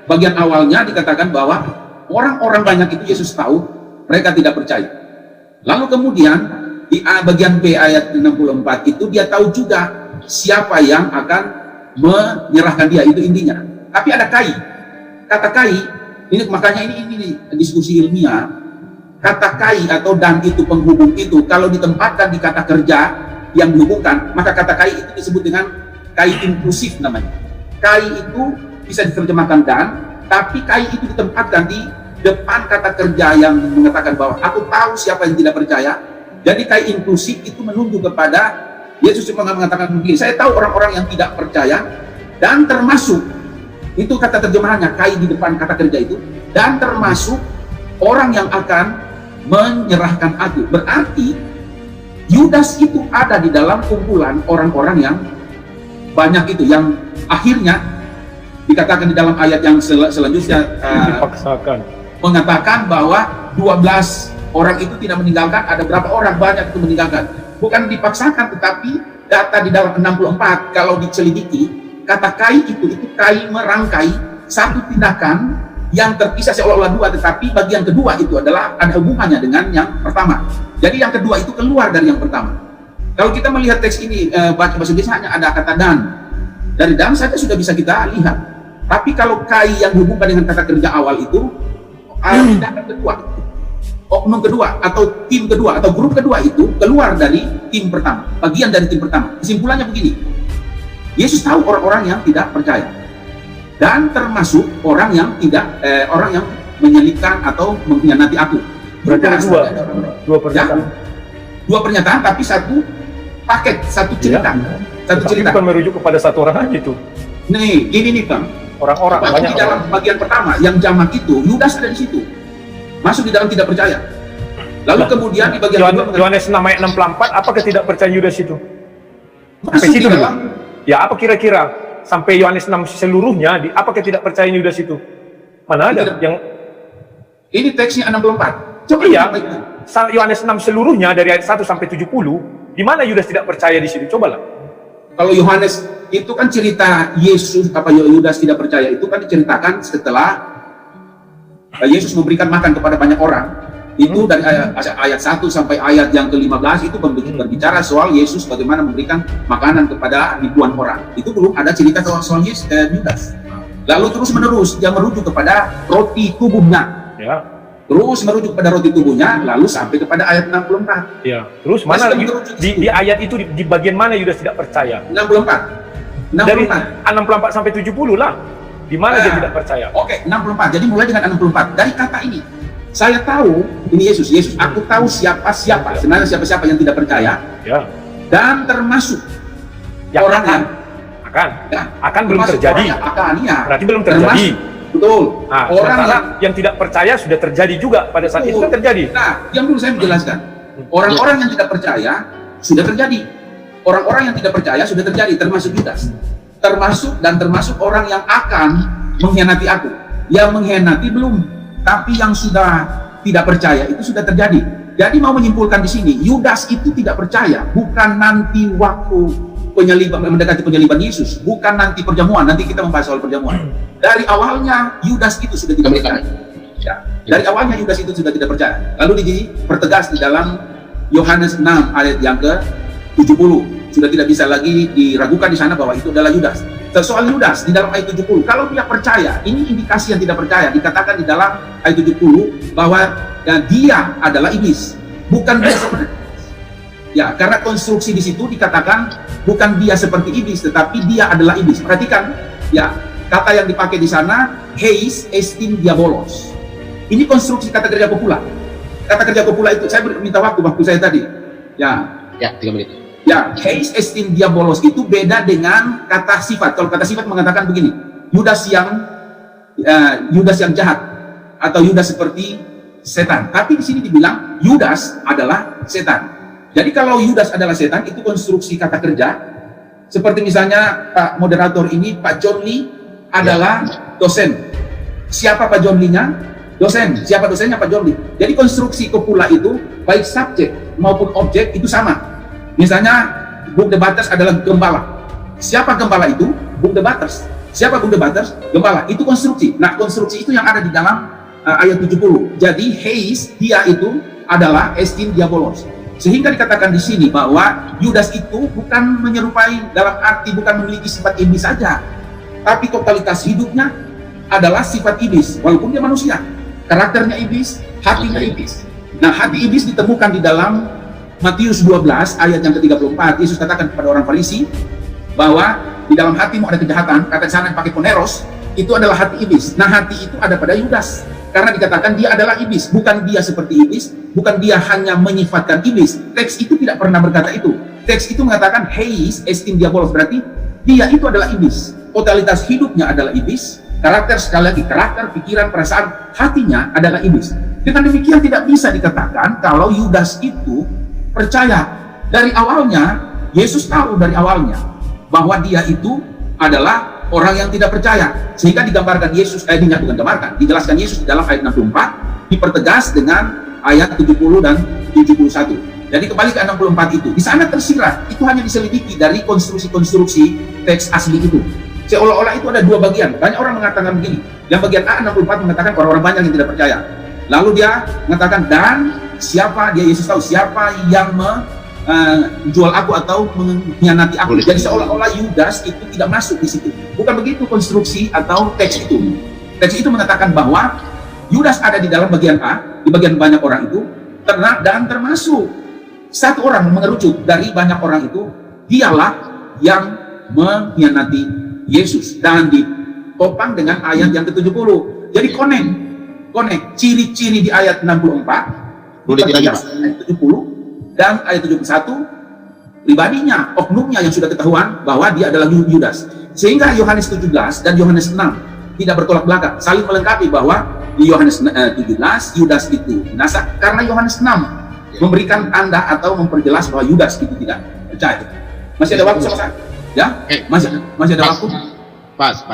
E: bagian awalnya dikatakan bahwa orang-orang banyak itu Yesus tahu mereka tidak percaya. Lalu kemudian di bagian B ayat 64 itu dia tahu juga siapa yang akan menyerahkan dia, itu intinya. Tapi ada kai. Kata kai, ini makanya ini diskusi ilmiah. Kata kai atau dan itu penghubung itu kalau ditempatkan di kata kerja yang dihubungkan, maka kata kai itu disebut dengan kai inklusif namanya. Kai itu bisa diterjemahkan dan, tapi kai itu ditempatkan di depan kata kerja yang mengatakan bahwa aku tahu siapa yang tidak percaya. Jadi kai inklusif itu menunjuk kepada Yesus cuma mengatakan begini, saya tahu orang-orang yang tidak percaya dan termasuk, itu kata terjemahannya, kai di depan kata kerja itu, dan termasuk orang yang akan menyerahkan aku. Berarti Yudas itu ada di dalam kumpulan orang-orang yang banyak itu, yang akhirnya dikatakan di dalam ayat yang selanjutnya
A: Dipaksakan.
E: mengatakan bahwa 12 orang itu tidak meninggalkan, ada berapa orang banyak itu meninggalkan. Bukan dipaksakan, tetapi data di dalam 64 kalau diselidiki, kata kai itu kai merangkai satu tindakan yang terpisah seolah-olah dua, tetapi bagian kedua itu adalah ada hubungannya dengan yang pertama. Jadi yang kedua itu keluar dari yang pertama. Kalau kita melihat teks ini, baca bahasa Inggris hanya ada kata dan. Dari dan saja sudah bisa kita lihat. Tapi kalau kai yang dihubungkan dengan kata kerja awal itu, tindakan kedua, oknum kedua, atau tim kedua, atau grup kedua itu keluar dari tim pertama, bagian dari tim pertama. Kesimpulannya begini, Yesus tahu orang-orang yang tidak percaya, dan termasuk orang yang tidak, orang yang menyelipkan atau mengkhianati aku.
A: Berarti ada dua pernyataan.
E: Dua pernyataan, tapi satu paket, satu cerita, satu
A: Tapi
E: cerita.
A: bukan merujuk kepada satu orang aja itu.
E: Nih, gini nih Bang.
A: Orang-orang
E: Masuk
A: banyak
E: di dalam
A: orang.
E: bagian pertama yang jamak itu, Yudas ada di situ. Masuk di dalam tidak percaya. Lalu kemudian di bagian kedua
A: Yohanes 6 ayat 64, apakah tidak percaya Yudas itu?
E: masuk
A: Sampai
E: di
A: situ dulu.
E: dalam
A: Ya, apa kira-kira sampai Yohanes 6 seluruhnya, apakah tidak percaya Yudas itu? Mana ada
E: Tidak.
A: yang
E: ini teksnya 64. Coba
A: iya,
E: lihat itu.
A: Yohanes 6 seluruhnya dari ayat 1 sampai 70, di mana Yudas tidak percaya di situ? Cobalah.
E: Kalau Yohanes itu kan cerita Yesus apa Yudas tidak percaya itu kan diceritakan setelah Yesus memberikan makan kepada banyak orang. Itu dari ayat 1 sampai ayat yang ke-15 itu berbicara soal Yesus bagaimana memberikan makanan kepada ribuan orang. Itu belum ada cerita soal Yudas. Lalu terus menerus dia merujuk kepada roti tubuhnya.
A: Ya.
E: Terus merujuk kepada roti tubuhnya, lalu sampai kepada ayat 64.
A: Ya. Terus mana
E: Masih merujuk
A: di ayat itu di bagian mana Yudas tidak percaya?
E: 64.
A: Dari
E: 64.
A: 64 sampai 70 lah. Di mana dia tidak percaya?
E: Oke, 64. Jadi mulai dengan 64. Dari kata ini, saya tahu ini Yesus. Aku tahu siapa. Sebenarnya siapa yang tidak percaya.
A: Ya.
E: Dan termasuk
A: Yang
E: orang yang
A: akan belum
E: termasuk
A: terjadi.
E: orang yang akan, ya.
A: Berarti belum terjadi.
E: Betul.
A: Nah,
E: Orang
A: sementara yang tidak percaya sudah terjadi juga pada saat itu kan terjadi.
E: Nah, yang dulu saya menjelaskan. Orang-orang yang tidak percaya sudah terjadi. Orang-orang yang tidak percaya sudah terjadi, termasuk Yudas. Termasuk orang yang akan mengkhianati aku. Yang mengkhianati belum, tapi yang sudah tidak percaya itu sudah terjadi. Jadi mau menyimpulkan di sini, Yudas itu tidak percaya, bukan nanti waktu mendekati penyaliban Yesus, bukan nanti perjamuan. Nanti kita membahas soal perjamuan. Dari awalnya Yudas itu sudah tidak percaya. Ya. Dari awalnya Yudas itu sudah tidak percaya. Lalu dipertegas di dalam Yohanes 6 ayat yang ke-70. Sudah tidak bisa lagi diragukan di sana bahwa itu adalah Yudas. Soal Yudas di dalam ayat 70, kalau dia percaya, ini indikasi yang tidak percaya. Dikatakan di dalam ayat 70 bahwa dia adalah iblis, bukan dia seperti. Ya, karena konstruksi di situ dikatakan bukan dia seperti iblis, tetapi dia adalah iblis. Perhatikan, ya, kata yang dipakai di sana, heis estin diabolos. Ini konstruksi kata kerja kopula. Kata kerja kopula itu, saya minta waktu saya tadi. Ya,
B: 3 menit.
E: ya, heis estin diabolos itu beda dengan kata sifat. Kalau kata sifat mengatakan begini, Yudas yang jahat atau Yudas seperti setan. Tapi di sini dibilang Yudas adalah setan. Jadi kalau Yudas adalah setan, itu konstruksi kata kerja. Seperti misalnya Pak moderator ini, Pak John Lee adalah dosen. Siapa Pak John Lee-nya? Dosen. Siapa dosennya? Pak John Lee. Jadi konstruksi kopula itu, baik subjek maupun objek itu sama. Misalnya, Bung Debaters adalah gembala. Siapa gembala itu? Bung Debaters. Siapa Bung Debaters? Gembala. Itu konstruksi. Nah, konstruksi itu yang ada di dalam ayat 70. Jadi Heis, dia itu adalah estin diabolos. Sehingga dikatakan di sini bahwa Yudas itu bukan menyerupai, dalam arti bukan memiliki sifat iblis saja, tapi totalitas hidupnya adalah sifat iblis, walaupun dia manusia. Karakternya iblis, hatinya iblis. Nah, hati iblis ditemukan di dalam Matius 12 ayat yang ke-34. Yesus katakan kepada orang Farisi bahwa di dalam hatimu ada kejahatan, kata sana yang pakai poneros, itu adalah hati iblis. Nah, hati itu ada pada Yudas, karena dikatakan dia adalah iblis. Bukan dia seperti iblis, bukan dia hanya menyifatkan iblis. Teks itu tidak pernah berkata itu. Teks itu mengatakan Heis estin diabolos, berarti dia itu adalah iblis. Totalitas hidupnya adalah iblis. Karakter, sekali lagi, karakter, pikiran, perasaan, hatinya adalah iblis. Dengan demikian tidak bisa dikatakan kalau Yudas itu percaya. Dari awalnya, Yesus tahu dari awalnya bahwa dia itu adalah orang yang tidak percaya. Sehingga digambarkan Yesus, dijelaskan Yesus di dalam ayat 64, dipertegas dengan ayat 70 dan 71. Jadi kembali ke 64 itu. Di sana tersirat, itu hanya diselidiki dari konstruksi-konstruksi teks asli itu. Seolah-olah itu ada dua bagian. Banyak orang mengatakan begini. Yang bagian A 64 mengatakan orang-orang banyak yang tidak percaya. Lalu dia mengatakan, dan siapa, dia Yesus tahu siapa yang menjual aku atau mengkhianati aku. Jadi seolah-olah Yudas itu tidak masuk di situ. Bukan begitu konstruksi atau teks itu. Teks itu mengatakan bahwa Yudas ada di dalam bagian A, di bagian banyak orang itu, dan termasuk satu orang mengerucut dari banyak orang itu, dialah yang mengkhianati Yesus, dan ditopang dengan ayat yang ke-70. Jadi connect ciri-ciri di ayat 64, ayat 70 dan ayat 71, pribadinya, oknumnya yang sudah ketahuan bahwa dia adalah Yudas. Sehingga Yohanes 17 dan Yohanes 6 tidak bertolak belakang, saling melengkapi bahwa di Yohanes 17 Yudas itu binasa karena Yohanes 6 memberikan tanda atau memperjelas bahwa Yudas itu tidak percaya. Masih ada waktu sama saya? Ya? Masih ada waktu?
B: Pas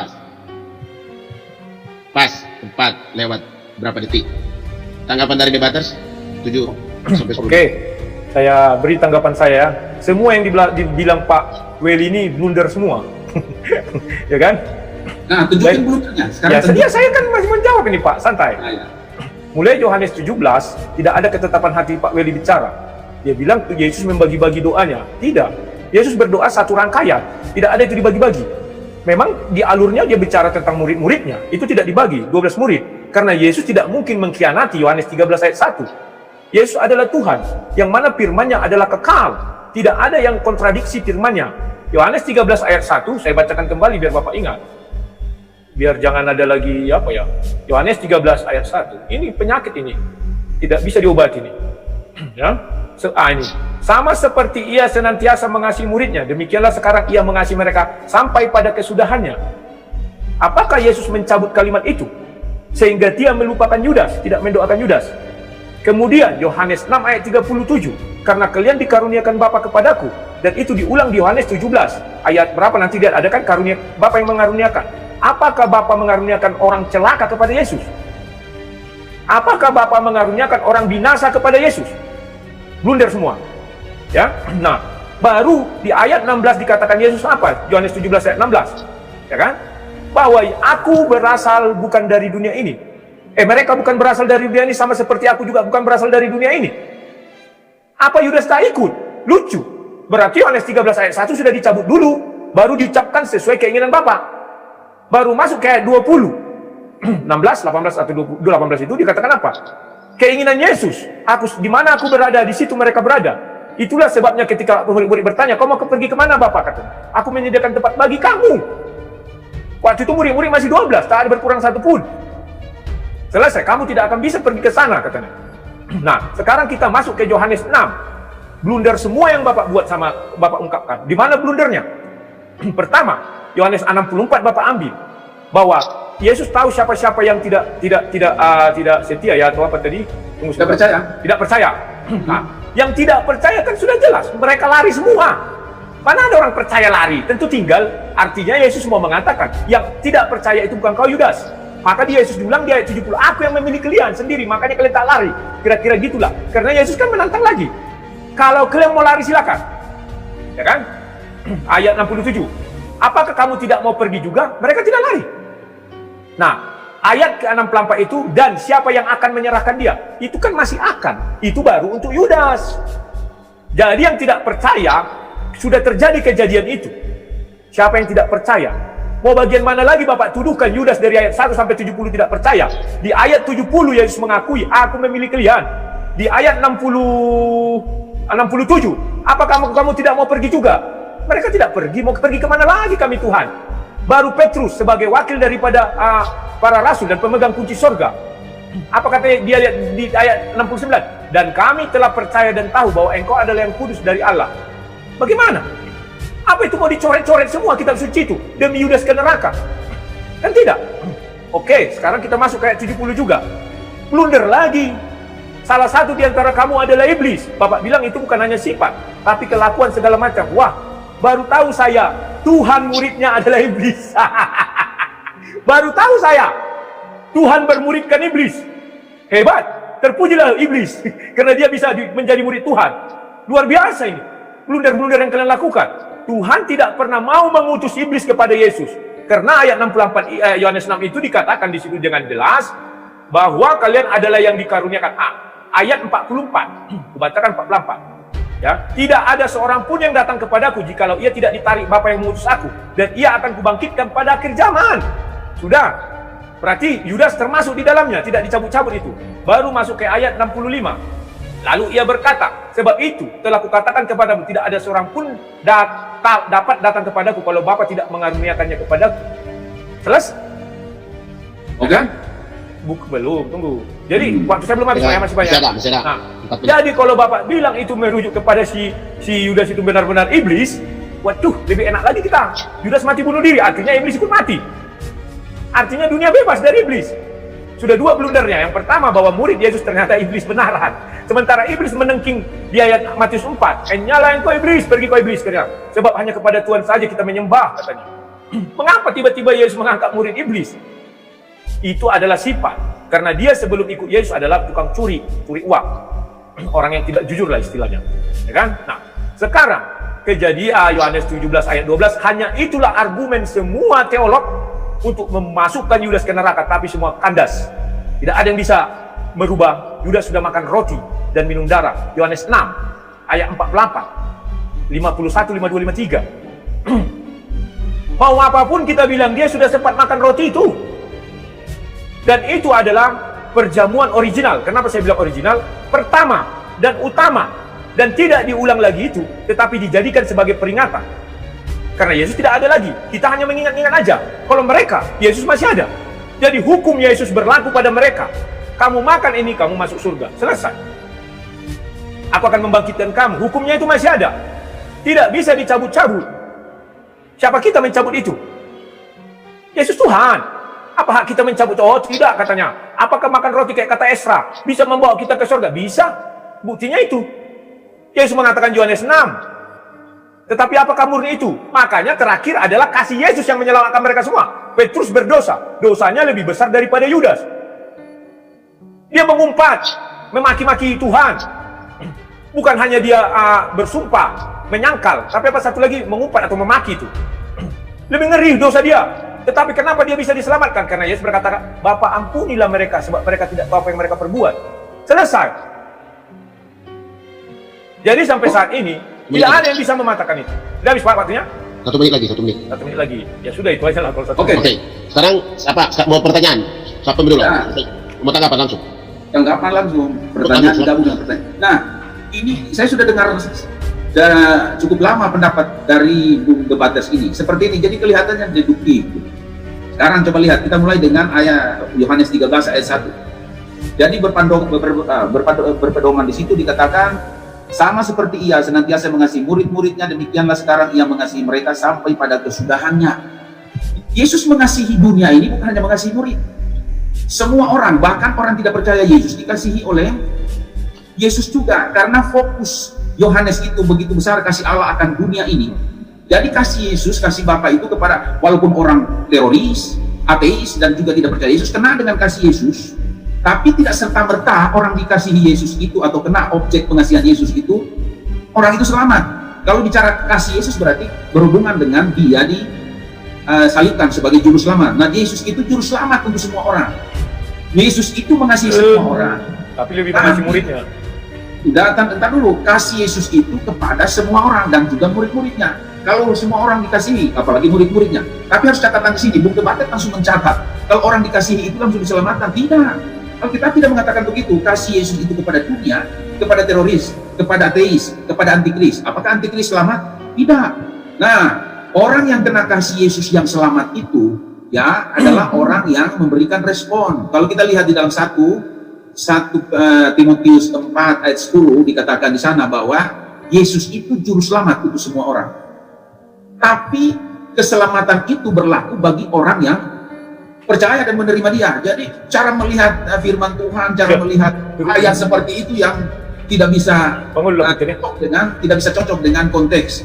B: 4 lewat berapa detik. Tanggapan dari debaters 7 sampai 10.
A: Oke, saya beri tanggapan saya. Semua yang dibilang Pak Welly ini blunder semua. Ya kan?
E: Nah, tunjukin blundernya.
A: Ya, saya kan masih menjawab ini Pak, santai.
E: Nah, ya.
A: Mulai Yohanes 17, tidak ada ketetapan hati Pak Welly bicara. Dia bilang Yesus membagi-bagi doanya. Tidak. Yesus berdoa satu rangkaian, tidak ada itu dibagi-bagi. Memang di alurnya dia bicara tentang murid-muridnya, itu tidak dibagi, 12 murid. Karena Yesus tidak mungkin mengkhianati Yohanes 13 ayat 1. Yesus adalah Tuhan, yang mana firman-Nya adalah kekal. Tidak ada yang kontradiksi firman-Nya. Yohanes 13 ayat 1, saya bacakan kembali biar Bapak ingat. Biar jangan ada lagi, Yohanes 13 ayat 1. Ini penyakit ini, tidak bisa diobati ini. Ya? Ini sama seperti ia senantiasa mengasihi muridnya, demikianlah sekarang ia mengasihi mereka sampai pada kesudahannya. Apakah Yesus mencabut kalimat itu sehingga dia melupakan Yudas, tidak mendoakan Yudas? Kemudian Yohanes 6 ayat 37, karena kalian dikaruniakan Bapa kepadaku, dan itu diulang di Yohanes 17 ayat berapa nanti dia ada kan karunia Bapa yang mengaruniakan. Apakah Bapa mengaruniakan orang celaka kepada Yesus? Apakah Bapa mengaruniakan orang binasa kepada Yesus? Blunder semua. Ya. Nah, baru di ayat 16 dikatakan Yesus apa? Yohanes 17 ayat 16. Ya kan? Bahwa aku berasal bukan dari dunia ini. Mereka bukan berasal dari dunia ini sama seperti aku juga bukan berasal dari dunia ini. Apa Yudas tak ikut? Lucu. Berarti Yohanes 13 ayat 1 sudah dicabut dulu, baru diucapkan sesuai keinginan Bapa. Baru masuk ke ayat 20. 16, 18 atau 18 itu dikatakan apa? Keinginan Yesus, di mana aku berada, di situ mereka berada. Itulah sebabnya ketika murid-murid bertanya, kau mau pergi kemana Bapak? Kata, aku menyediakan tempat bagi kamu. Waktu itu murid-murid masih 12, tak ada berkurang satu pun. Selesai, kamu tidak akan bisa pergi ke sana, katanya. Nah, sekarang kita masuk ke Yohanes 6. Blunder semua yang Bapak buat sama Bapak ungkapkan. Di mana blundernya? Pertama, Yohanes 64 Bapak ambil bahwa Yesus tahu siapa-siapa yang tidak setia ya atau apa tadi?
E: Tidak percaya.
A: Tidak percaya. Nah, yang tidak percaya kan sudah jelas, mereka lari semua. Mana ada orang percaya lari? Tentu tinggal. Artinya Yesus mau mengatakan, yang tidak percaya itu bukan kau Yudas. Maka Yesus bilang di ayat 70, aku yang memilih kalian sendiri, makanya kalian tak lari. Kira-kira gitulah. Karena Yesus kan menantang lagi. Kalau kalian mau lari silakan. Ya kan? Ayat 67. Apakah kamu tidak mau pergi juga? Mereka tidak lari. Nah, ayat ke-64 itu, dan siapa yang akan menyerahkan dia, itu kan masih akan, itu baru untuk Yudas. Jadi yang tidak percaya, sudah terjadi kejadian itu. Siapa yang tidak percaya? Mau bagian mana lagi Bapak tuduhkan Yudas dari ayat 1 sampai 70 tidak percaya? Di ayat 70 Yesus mengakui, aku memilih kalian. Di ayat 67, apakah kamu tidak mau pergi juga? Mereka tidak pergi, mau pergi kemana lagi kami Tuhan? Baru Petrus sebagai wakil daripada para rasul dan pemegang kunci sorga, apa kata dia di ayat 69? Dan kami telah percaya dan tahu bahwa engkau adalah yang kudus dari Allah. Bagaimana? Apa itu mau dicoret-coret semua kitab suci itu demi Yudas ke neraka? Kan tidak. Oke, sekarang kita masuk ke ayat 70 juga. Blunder lagi. Salah satu di antara kamu adalah iblis. Bapak bilang itu bukan hanya sifat, tapi kelakuan segala macam. Wah, baru tahu saya Tuhan muridnya adalah iblis. Baru tahu saya Tuhan bermuridkan iblis. Hebat, terpujilah iblis karena dia bisa menjadi murid Tuhan. Luar biasa ini. Blunder-blunder yang kalian lakukan. Tuhan tidak pernah mau mengutus iblis kepada Yesus. Karena ayat 64 Yohanes 6 itu dikatakan di situ dengan jelas bahwa kalian adalah yang dikaruniakan. Ayat 44, kubacakan 44. Ya, tidak ada seorang pun yang datang kepadaku jikalau ia tidak ditarik Bapa yang mengutus aku, dan ia akan kubangkitkan pada akhir zaman. Sudah. Berarti Yudas termasuk di dalamnya, tidak dicabut-cabut itu. Baru masuk ke ayat 65. Lalu ia berkata, sebab itu telah kukatakan kepadamu, tidak ada seorang pun dapat datang kepadaku kalau Bapa tidak mengaruniakannya kepadaku. Selesai. Oke? Belum, tunggu. Jadi waktu saya belum habis, saya masih banyak.
B: Masih ada.
A: Nah, jadi kalau Bapak bilang itu merujuk kepada si Yudas itu benar-benar iblis, waduh, lebih enak lagi kita. Yudas mati bunuh diri, artinya iblis ikut mati. Artinya dunia bebas dari iblis. Sudah dua blundernya. Yang pertama bahwa murid Yesus ternyata iblis benaran. Sementara iblis menengking di ayat Matius 4. Nyala engkau iblis, pergi kau iblis. Sebab hanya kepada Tuhan saja kita menyembah, katanya. Mengapa tiba-tiba Yesus mengangkat murid iblis? Itu adalah sifat. Karena dia sebelum ikut Yesus adalah tukang curi uang. Orang yang tidak jujur lah istilahnya. Ya kan? Nah, sekarang kejadian Yohanes 17 ayat 12, hanya itulah argumen semua teolog untuk memasukkan Yudas ke neraka, tapi semua kandas. Tidak ada yang bisa merubah. Yudas sudah makan roti dan minum darah. Yohanes 6 ayat 44, 51, 52, 53. Mau apapun kita bilang, dia sudah sempat makan roti itu. Dan itu adalah perjamuan original. Kenapa saya bilang original? Pertama dan utama, dan tidak diulang lagi itu, tetapi dijadikan sebagai peringatan. Karena Yesus tidak ada lagi, kita hanya mengingat-ingat aja. Kalau mereka, Yesus masih ada. Jadi hukum Yesus berlaku pada mereka. Kamu makan ini, kamu masuk surga. Selesai. Aku akan membangkitkan kamu. Hukumnya itu masih ada. Tidak bisa dicabut-cabut. Siapa kita mencabut itu? Yesus Tuhan. Apa hak kita mencabut? Oh tidak, katanya. Apakah makan roti kayak kata Esra bisa membawa kita ke surga? Bisa. Buktinya itu. Yesus mengatakan Yohanes 6. Tetapi apakah murni itu? Makanya terakhir adalah kasih Yesus yang menyelamatkan mereka semua. Petrus berdosa. Dosanya lebih besar daripada Yudas. Dia mengumpat, memaki-maki Tuhan. Bukan hanya dia bersumpah, menyangkal. Tapi apa satu lagi, mengumpat atau memaki itu. Lebih ngeri dosa dia. Tetapi kenapa dia bisa diselamatkan? Karena Yesus berkata, Bapa ampunilah mereka, sebab mereka tidak tahu apa yang mereka perbuat. Selesai. Jadi sampai saat ini, tidak ada yang bisa mematakan itu. Sudah habis Pak waktunya?
B: 1 menit lagi, 1 menit.
A: 1 menit lagi. Ya sudah, itu aja lah kalau 1
E: Oke.
A: menit.
B: Oke. Sekarang apa? Mau pertanyaan? Siapa dulu lah?
E: Ya.
B: Mau tanggapan langsung?
E: Tanggapan langsung. Pertanyaan digabung dengan pertanyaan. Nah, ini saya sudah dengar cukup lama pendapat dari Bung Debaters ini. Seperti ini, jadi kelihatannya deduktif. Sekarang coba lihat, kita mulai dengan ayat Yohanes 13 ayat 1. Jadi berpedoman di situ dikatakan, sama seperti ia senantiasa mengasihi murid-muridnya, demikianlah sekarang ia mengasihi mereka sampai pada kesudahannya. Yesus mengasihi dunia ini bukan hanya mengasihi murid. Semua orang, bahkan orang tidak percaya Yesus, dikasihi oleh Yesus juga. Karena fokus Yohanes itu begitu besar, kasih Allah akan dunia ini. Jadi kasih Yesus, kasih Bapa itu kepada, walaupun orang teroris, ateis, dan juga tidak percaya Yesus, kena dengan kasih Yesus. Tapi tidak serta-merta orang dikasihi Yesus itu atau kena objek pengasihan Yesus itu, orang itu selamat. Kalau bicara kasih Yesus berarti berhubungan dengan dia salibkan sebagai juru selamat. Nah, Yesus itu juru selamat untuk semua orang. Yesus itu mengasihi semua orang.
A: Tapi lebih mengasihi muridnya.
E: Entar dulu, kasih Yesus itu kepada semua orang dan juga murid-muridnya. Kalau semua orang dikasihi, apalagi murid-muridnya. Tapi harus catatan di sini, Bung Debater langsung mencatat. Kalau orang dikasihi itu langsung diselamatkan. Tidak. Alkitab tidak mengatakan begitu. Kasih Yesus itu kepada dunia, kepada teroris, kepada ateis, kepada antikris. Apakah antikris selamat? Tidak. Nah, orang yang kena kasih Yesus yang selamat itu, ya, adalah orang yang memberikan respon. Kalau kita lihat di dalam 1 Timotius 4 ayat 10 dikatakan di sana bahwa Yesus itu juru selamat untuk semua orang. Tapi keselamatan itu berlaku bagi orang yang percaya dan menerima dia. Jadi cara melihat firman Tuhan, cara melihat ayat seperti itu yang tidak bisa cocok dengan konteks.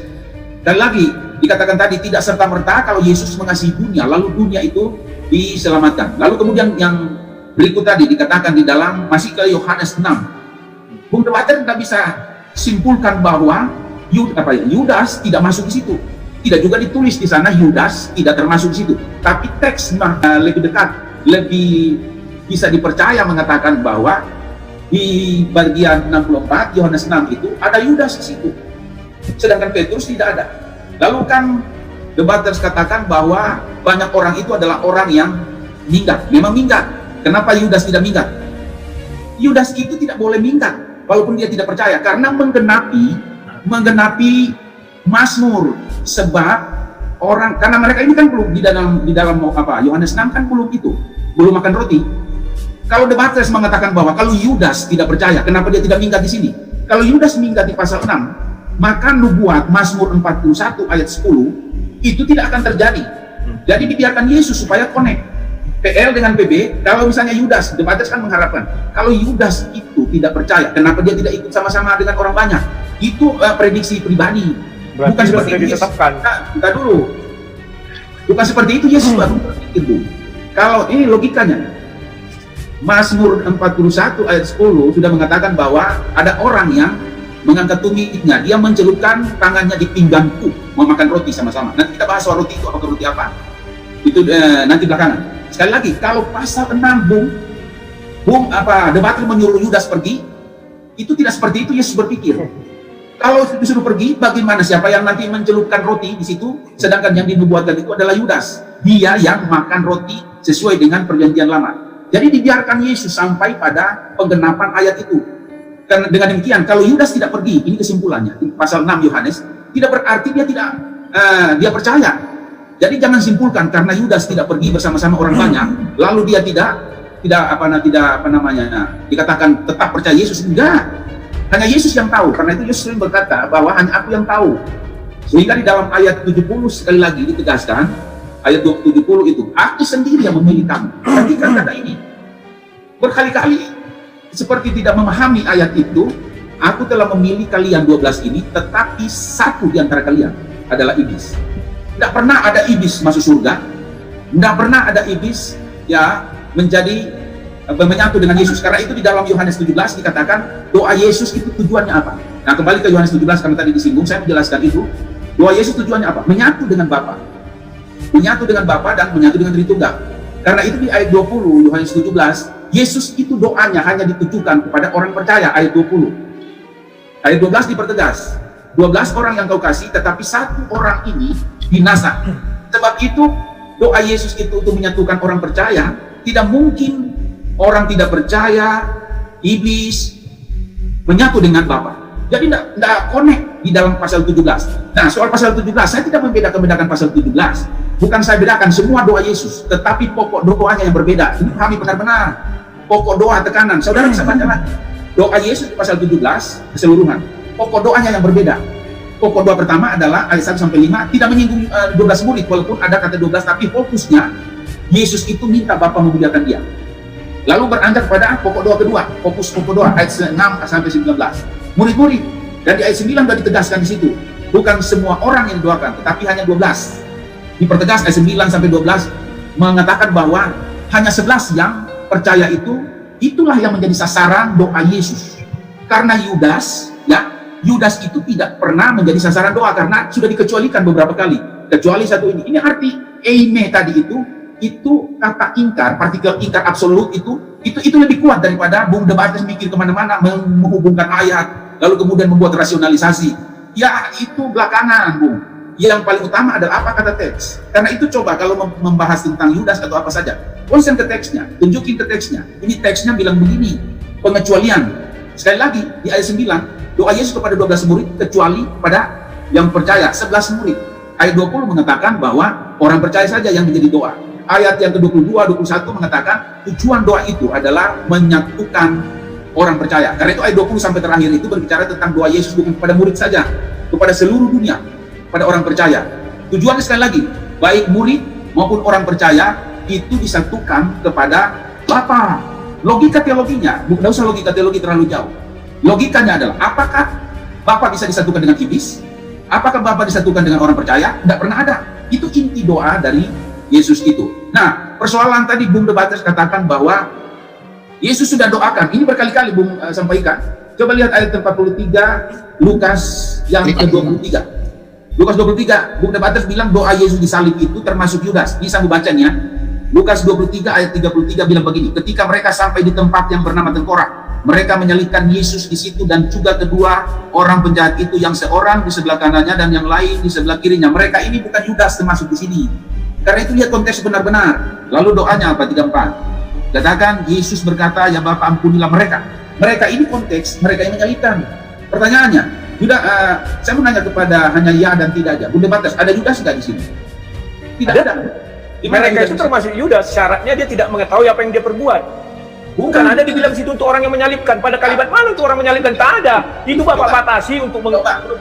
E: Dan lagi dikatakan tadi tidak serta-merta kalau Yesus mengasihi dunia lalu dunia itu diselamatkan. Lalu kemudian yang berikut tadi dikatakan di dalam masih ke Yohanes 6. Bung Debater tidak bisa simpulkan bahwa Yudas tidak masuk di situ. Tidak juga ditulis di sana Yudas tidak termasuk di situ. Tapi teks lebih dekat, lebih bisa dipercaya mengatakan bahwa di bagian 64 Yohanes 6 itu ada Yudas di situ. Sedangkan Petrus tidak ada. Lalu kan Debater katakan bahwa banyak orang itu adalah orang yang minggat. Memang minggat. Kenapa Yudas tidak minggat? Yudas itu tidak boleh minggat walaupun dia tidak percaya karena menggenapi Mazmur, sebab orang karena mereka ini kan belum di dalam Yohanes 6 kan belum makan roti. Kalau Debater mengatakan bahwa kalau Yudas tidak percaya, kenapa dia tidak minggat di sini? Kalau Yudas minggat di pasal 6, maka nubuat Mazmur 41 ayat 10 itu tidak akan terjadi. Jadi dibiarkan Yesus supaya connect PL dengan PB. Kalau misalnya Yudas, Debater kan mengharapkan kalau Yudas itu tidak percaya, kenapa dia tidak ikut sama-sama dengan orang banyak? Itu prediksi pribadi.
A: Berarti
E: bukan seperti itu
A: ditetapkan.
E: Kita dulu. Bukan seperti itu Yesus baru berpikir, Bu. Kalau ini logikanya, Mazmur 41 ayat 10 sudah mengatakan bahwa ada orang yang mengangkat tumitnya, dia mencelupkan tangannya di pinggangku, mau makan roti sama-sama. Nanti kita bahas soal roti itu, apakah roti apa? Itu nanti belakangan. Sekali lagi, kalau pasal 6 Debater menyuruh Yudas pergi, itu tidak seperti itu Yesus berpikir. Kalau disuruh pergi, bagaimana siapa yang nanti mencelupkan roti di situ? Sedangkan yang dinubuatkan itu adalah Yudas. Dia yang makan roti sesuai dengan perjanjian lama. Jadi dibiarkan Yesus sampai pada penggenapan ayat itu. Karena dengan demikian, kalau Yudas tidak pergi, ini kesimpulannya di pasal 6 Yohanes, tidak berarti dia percaya. Jadi jangan simpulkan karena Yudas tidak pergi bersama-sama orang banyak, lalu dia dikatakan tetap percaya Yesus. Enggak. Hanya Yesus yang tahu, karena itu Yesus sering berkata bahwa hanya aku yang tahu. Sehingga di dalam ayat 70 sekali lagi ditegaskan, ayat 70 itu, aku sendiri yang memilih kamu. Perhatikan kata ini. Berkali-kali seperti tidak memahami ayat itu, aku telah memilih kalian 12 ini, tetapi satu di antara kalian adalah iblis. Tidak pernah ada iblis masuk surga, tidak pernah ada iblis menyatu dengan Yesus. Karena itu di dalam Yohanes 17 dikatakan doa Yesus itu tujuannya apa? Nah, kembali ke Yohanes 17 karena tadi disinggung, saya menjelaskan itu. Doa Yesus tujuannya apa? Menyatu dengan Bapa. Menyatu dengan Bapa dan menyatu dengan Tritunggal. Karena itu di ayat 20 Yohanes 17, Yesus itu doanya hanya ditujukan kepada orang percaya. Ayat 20. Ayat 12 dipertegas. 12 orang yang kau kasih, tetapi satu orang ini binasa. Sebab itu doa Yesus itu untuk menyatukan orang percaya. Tidak mungkin orang tidak percaya, iblis menyatu dengan Bapa. Jadi tidak connect di dalam pasal 17. Nah, soal pasal 17, saya tidak membedakan pasal 17. Bukan saya bedakan semua doa Yesus, tetapi pokok doanya yang berbeda. Ini pahami benar-benar. Pokok doa tekanan. Saudara bisa baca lagi. Doa Yesus di pasal 17 keseluruhan. Pokok doanya yang berbeda. Pokok doa pertama adalah ayat 1-5, tidak menyinggung 12 murid, walaupun ada kata 12, tapi fokusnya Yesus itu minta Bapa memuliakan dia. Lalu beranjak pada pokok doa kedua, fokus pokok doa ayat 6-19. Murid-murid, dan di ayat 9 sudah ditegaskan di situ. Bukan semua orang yang didoakan, tetapi hanya 12. Dipertegas ayat 9-12 mengatakan bahwa hanya 11 yang percaya itu, itulah yang menjadi sasaran doa Yesus. Karena Yudas itu tidak pernah menjadi sasaran doa karena sudah dikecualikan beberapa kali. Kecuali satu ini arti eime tadi itu kata ingkar, partikel ingkar absolut itu lebih kuat daripada Bung Debates mikir kemana-mana, menghubungkan ayat, lalu kemudian membuat rasionalisasi. Ya itu belakangan, Bung. Yang paling utama adalah apa kata teks. Karena itu coba kalau membahas tentang Yudas atau apa saja, konsen ke teksnya, tunjukin ke teksnya. Ini teksnya bilang begini, pengecualian. Sekali lagi di ayat 9, doa Yesus kepada 12 murid kecuali pada yang percaya, 11 murid. Ayat 20 mengatakan bahwa orang percaya saja yang menjadi doa. Ayat yang ke-22, 21 mengatakan tujuan doa itu adalah menyatukan orang percaya. Karena itu ayat 20 sampai terakhir itu berbicara tentang doa Yesus bukan kepada murid saja, kepada seluruh dunia, pada orang percaya. Tujuannya sekali lagi, baik murid maupun orang percaya itu disatukan kepada Bapa. Logika teologinya, bukan usah logika teologi terlalu jauh. Logikanya adalah, apakah Bapa bisa disatukan dengan iblis? Apakah Bapa disatukan dengan orang percaya? Tidak pernah ada. Itu inti doa dari Yesus itu. Nah, persoalan tadi Bung Debates katakan bahwa Yesus sudah doakan. Ini berkali-kali Bung sampaikan. Coba lihat ayat 43 Lukas yang ke-23. Lukas 23, Bung Debates bilang doa Yesus disalib itu termasuk Yudas. Bisa membacanya. Lukas 23 ayat 33 bilang begini, ketika mereka sampai di tempat yang bernama Tengkorak, mereka menyalibkan Yesus di situ dan juga kedua orang penjahat itu, yang seorang di sebelah kanannya dan yang lain di sebelah kirinya. Mereka ini bukan Yudas termasuk di sini. Karena itu lihat konteks benar-benar. Lalu doanya apa? 34. Katakan Yesus berkata, ya Bapa ampunilah mereka. Mereka ini konteks, mereka yang menyalibkan. Pertanyaannya, saya mau nanya kepada hanya ya dan tidak aja. Bung Debates, ada Yudas nggak di sini? Tidak ada.
A: Mereka itu termasuk Yudas, syaratnya dia tidak mengetahui apa yang dia perbuat. Bukan ada dibilang situ untuk orang yang menyalibkan. Pada kalimat mana itu orang menyalibkan? Tak ada. Itu Bapak batasi untuk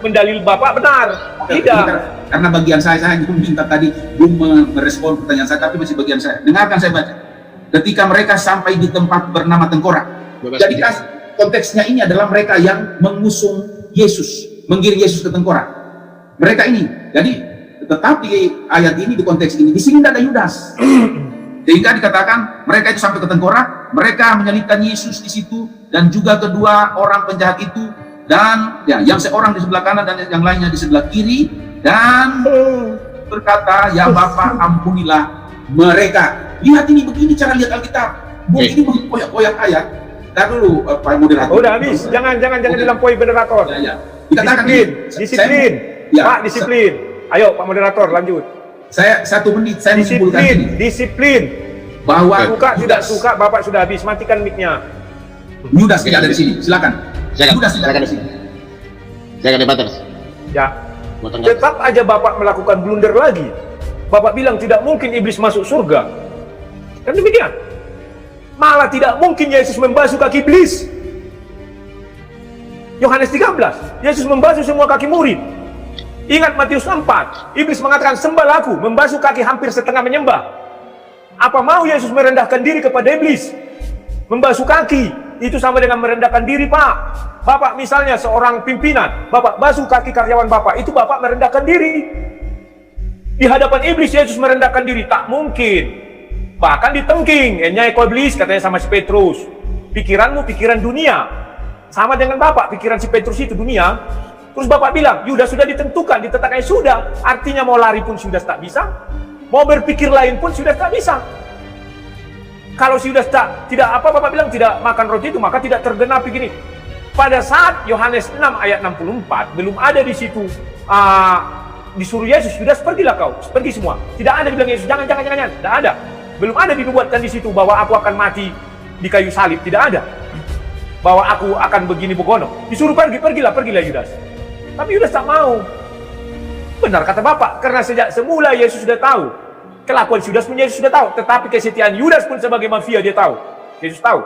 A: mendalil Bapak benar. Tidak.
E: Karena bagian saya hanya minta tadi belum merespon pertanyaan saya, tapi masih bagian saya. Dengarkan saya baca. Ketika mereka sampai di tempat bernama Tengkorak. Jadi konteksnya ini adalah mereka yang mengusung Yesus, menggiring Yesus ke Tengkorak. Mereka ini. Jadi tetap di ayat ini, di konteks ini, di sini tidak ada Yudas. Sehingga dikatakan mereka itu sampai ke Tengkorak, mereka menyalibkan Yesus di situ dan juga kedua orang penjahat itu, dan ya, yang seorang di sebelah kanan dan yang lainnya di sebelah kiri, dan berkata, ya Bapa ampunilah mereka. Lihat ini, begini cara lihat Alkitab. Ini koyak-koyak ayat. Ntar dulu Pak Moderator.
A: Udah habis, jangan dilampaui moderator.
E: Ya.
A: Disiplin.
E: Ya,
A: Pak, disiplin. Ayo Pak Moderator, lanjut.
E: Saya 1 menit, saya menyimpulkan ini.
A: Disiplin.
E: Bahwa
A: Suka tidak suka, Bapak sudah habis. Matikan mic-nya.
E: Yudas tidak ada di sini. Silakan. Yudas tidak ada di sini.
B: Saya akan Debates.
A: Ya. Tetap aja Bapak melakukan blunder lagi. Bapak bilang tidak mungkin iblis masuk surga. Kan demikian. Malah tidak mungkin Yesus membasuh kaki iblis. Yohanes 13, Yesus membasuh semua kaki murid. Ingat Matius 4, iblis mengatakan sembahlah aku, membasuh kaki hampir setengah menyembah. Apa mau Yesus merendahkan diri kepada iblis? Membasuh kaki, itu sama dengan merendahkan diri, Pak. Bapak misalnya seorang pimpinan, Bapak basuh kaki karyawan Bapak, itu Bapak merendahkan diri. Di hadapan iblis Yesus merendahkan diri, tak mungkin. Bahkan ditengking, enyai kau iblis, katanya sama si Petrus. Pikiranmu pikiran dunia. Sama dengan Bapak, pikiran si Petrus itu dunia. Terus Bapak bilang, Yudas sudah ditentukan, ditetapkan sudah. Artinya mau lari pun sudah tak bisa. Mau berpikir lain pun sudah tak bisa. Kalau sudah tidak apa Bapak bilang tidak makan roti itu, maka tidak tergenap begini. Pada saat Yohanes 6 ayat 64, belum ada di situ disuruh Yesus, Yudas pergilah kau, pergi semua. Tidak ada dibilang Yesus, jangan, tidak ada. Belum ada dibuatkan di situ bahwa aku akan mati di kayu salib, tidak ada. Bahwa aku akan begini begono. Disuruh pergilah Yudas. Tapi Yudas tak mau. Benar kata Bapak, karena sejak semula Yesus sudah tahu. Kelakuan Yudas pun Yesus sudah tahu. Tetapi kesetiaan Yudas pun sebagai mafia dia tahu. Yesus tahu.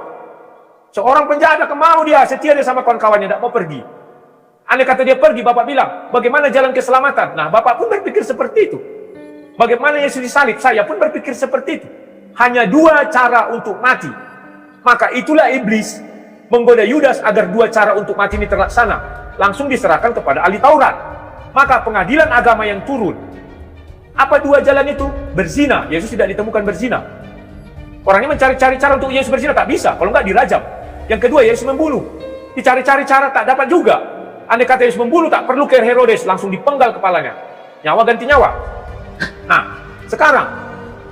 A: Seorang penjahat akan mau dia, setia dia sama kawan-kawannya, tidak mau pergi. Andai kata dia pergi, Bapak bilang, bagaimana jalan keselamatan? Nah, Bapak pun berpikir seperti itu. Bagaimana Yesus disalib? Saya pun berpikir seperti itu. Hanya 2 cara untuk mati. Maka itulah iblis menggoda Yudas agar 2 cara untuk mati ini terlaksana. Langsung diserahkan kepada ahli Taurat. Maka pengadilan agama yang turun. Apa 2 jalan itu? Berzina. Yesus tidak ditemukan berzina. Orangnya mencari-cari cara untuk Yesus berzina, tak bisa. Kalau enggak dirajam. Yang kedua, Yesus membunuh. Dicari-cari cara, tak dapat juga. Andai kata Yesus membunuh, tak perlu ke Herodes, langsung dipenggal kepalanya. Nyawa ganti nyawa. Nah, Sekarang,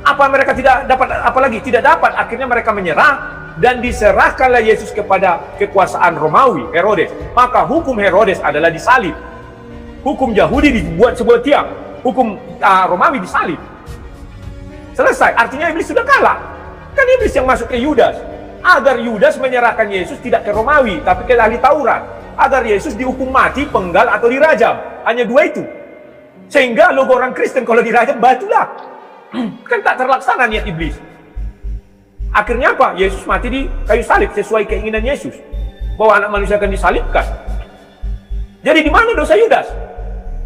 A: apa mereka tidak dapat, apalagi tidak dapat, akhirnya mereka menyerah dan diserahkanlah Yesus kepada kekuasaan Romawi, Herodes. Maka hukum Herodes adalah disalib. Hukum Yahudi dibuat sebuah tiang, hukum Romawi disalib. Selesai, artinya iblis sudah kalah. Kan iblis yang masuk ke Yudas, agar Yudas menyerahkan Yesus tidak ke Romawi, tapi ke ahli Taurat, agar Yesus dihukum mati, penggal, atau dirajam. Hanya dua itu. Sehingga logo orang Kristen kalau dirajam batulah. Kan tak terlaksana niat iblis. Akhirnya apa? Yesus mati di kayu salib sesuai keinginan Yesus, bahwa anak manusia akan disalibkan. Jadi di mana dosa Yudas?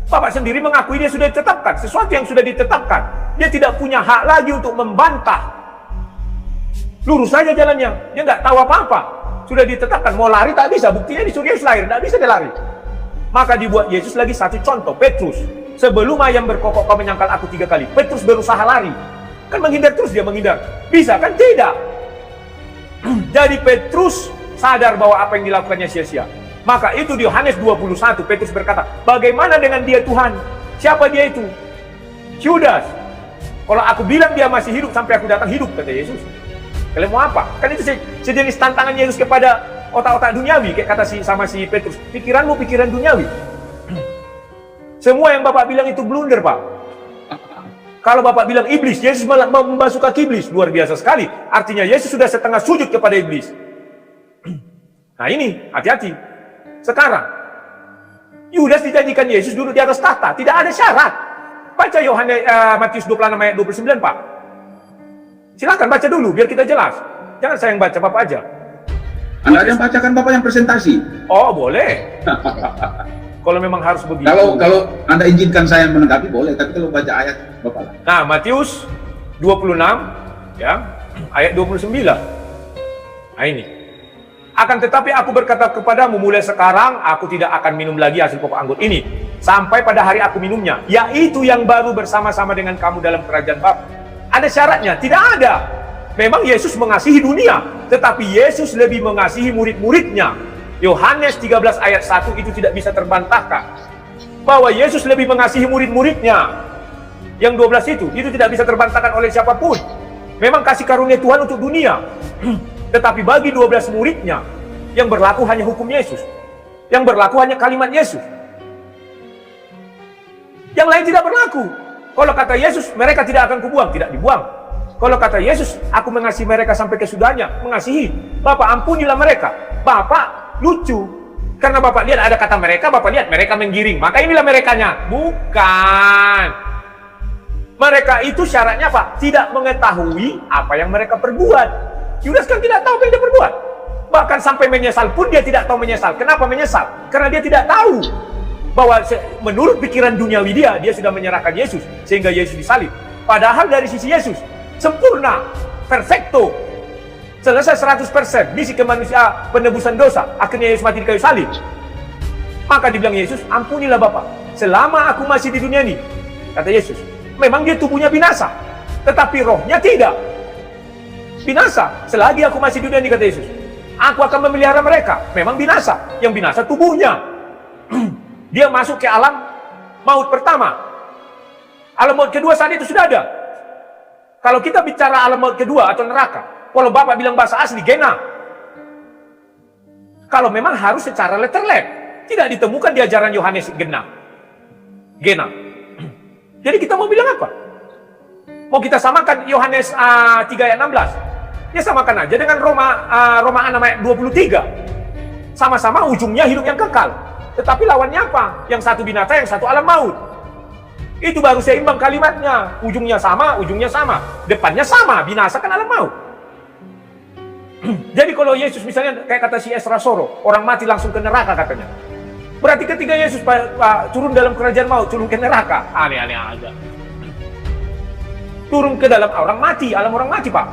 A: Bapak sendiri mengakui dia sudah ditetapkan. Sesuatu yang sudah ditetapkan, dia tidak punya hak lagi untuk membantah. Lurus saja jalannya, dia nggak tahu apa-apa. Sudah ditetapkan, mau lari tak bisa. Buktinya disuruh Yesus lahir, tak bisa dia lari. Maka dibuat Yesus lagi satu contoh, Petrus. Sebelum ayam berkokok kau menyangkal aku 3 kali. Petrus berusaha lari. Kan menghindar terus dia menghindar. Bisa kan? Tidak. Jadi Petrus sadar bahwa apa yang dilakukannya sia-sia. Maka itu di Yohanes 21, Petrus berkata, bagaimana dengan dia Tuhan? Siapa dia itu? Yudas. Kalau aku bilang dia masih hidup sampai aku datang, hidup, kata Yesus. Kalian mau apa? Kan itu sejenis tantangan Yesus kepada otak-otak duniawi, kayak kata sama si Petrus. Pikiranmu pikiran duniawi. Semua yang Bapak bilang itu blunder, Pak. Kalau Bapak bilang iblis, Yesus membasuh kaki iblis. Luar biasa sekali. Artinya Yesus sudah setengah sujud kepada iblis. Nah ini, hati-hati. Sekarang, Yudas dijanjikan Yesus duduk di atas tahta. Tidak ada syarat. Baca Yohanes Matius 26 ayat 29, Pak. Silakan baca dulu, biar kita jelas. Jangan saya yang baca, Bapak aja.
E: Anda yang bacakan, Bapak yang presentasi.
A: Oh, boleh. Kalau memang harus begitu.
E: Kalau Anda izinkan saya menanggapi boleh, tapi kalau baca ayat Bapak.
A: Nah, Matius 26 ya, ayat 29. Nah ini. Akan tetapi aku berkata kepadamu, mulai sekarang aku tidak akan minum lagi hasil pokok anggur ini sampai pada hari aku minumnya, yaitu yang baru bersama-sama dengan kamu dalam kerajaan Bapa. Ada syaratnya? Tidak ada. Memang Yesus mengasihi dunia, tetapi Yesus lebih mengasihi murid-muridnya. Yohanes 13 ayat 1 itu tidak bisa terbantahkan. Bahwa Yesus lebih mengasihi murid-muridnya. Yang 12 itu tidak bisa terbantahkan oleh siapapun. Memang kasih karunia Tuhan untuk dunia. Tetapi bagi 12 muridnya, yang berlaku hanya hukum Yesus. Yang berlaku hanya kalimat Yesus. Yang lain tidak berlaku. Kalau kata Yesus, mereka tidak akan kubuang, tidak dibuang. Kalau kata Yesus, aku mengasihi mereka sampai kesudahnya, mengasihi. Bapak ampunilah mereka. Bapak lucu, karena Bapak lihat ada kata mereka, Bapak lihat mereka menggiring, maka inilah merekanya. Bukan. Mereka itu syaratnya apa? Tidak mengetahui apa yang mereka perbuat. Yudas kan tidak tahu apa yang dia perbuat. Bahkan sampai menyesal pun dia tidak tahu menyesal. Kenapa menyesal? Karena dia tidak tahu bahwa menurut pikiran duniawi dia sudah menyerahkan Yesus, sehingga Yesus disalib. Padahal dari sisi Yesus, sempurna, perfecto, selesai 100%, misi kemanusiaan, penebusan dosa. Akhirnya Yesus mati di kayu salib. Maka dibilang Yesus, ampunilah Bapa, selama aku masih di dunia ini. Kata Yesus, memang dia tubuhnya binasa, tetapi rohnya tidak binasa. Selagi aku masih di dunia ini, kata Yesus, aku akan memelihara mereka. Memang binasa, yang binasa tubuhnya. Dia masuk ke alam maut pertama. Alam maut kedua saat itu sudah ada. Kalau kita bicara alam maut kedua atau neraka, kalau Bapak bilang bahasa asli, Gena. Kalau memang harus secara letterlet, tidak ditemukan di ajaran Yohanes Gena. Jadi kita mau bilang apa? Mau kita samakan Yohanes 3 ayat 16? Ya samakan aja dengan Roma 6 ayat 23. Sama-sama ujungnya hidup yang kekal. Tetapi lawannya apa? Yang satu binasa, yang satu alam maut. Itu baru seimbang kalimatnya. Ujungnya sama, depannya sama. Binasa kan alam maut. Jadi kalau Yesus misalnya kayak kata si Esra Soro, orang mati langsung ke neraka katanya. Berarti ketika Yesus turun dalam kerajaan maut, turun ke neraka, aneh-aneh aja. Turun ke dalam orang mati, alam orang mati, Pak.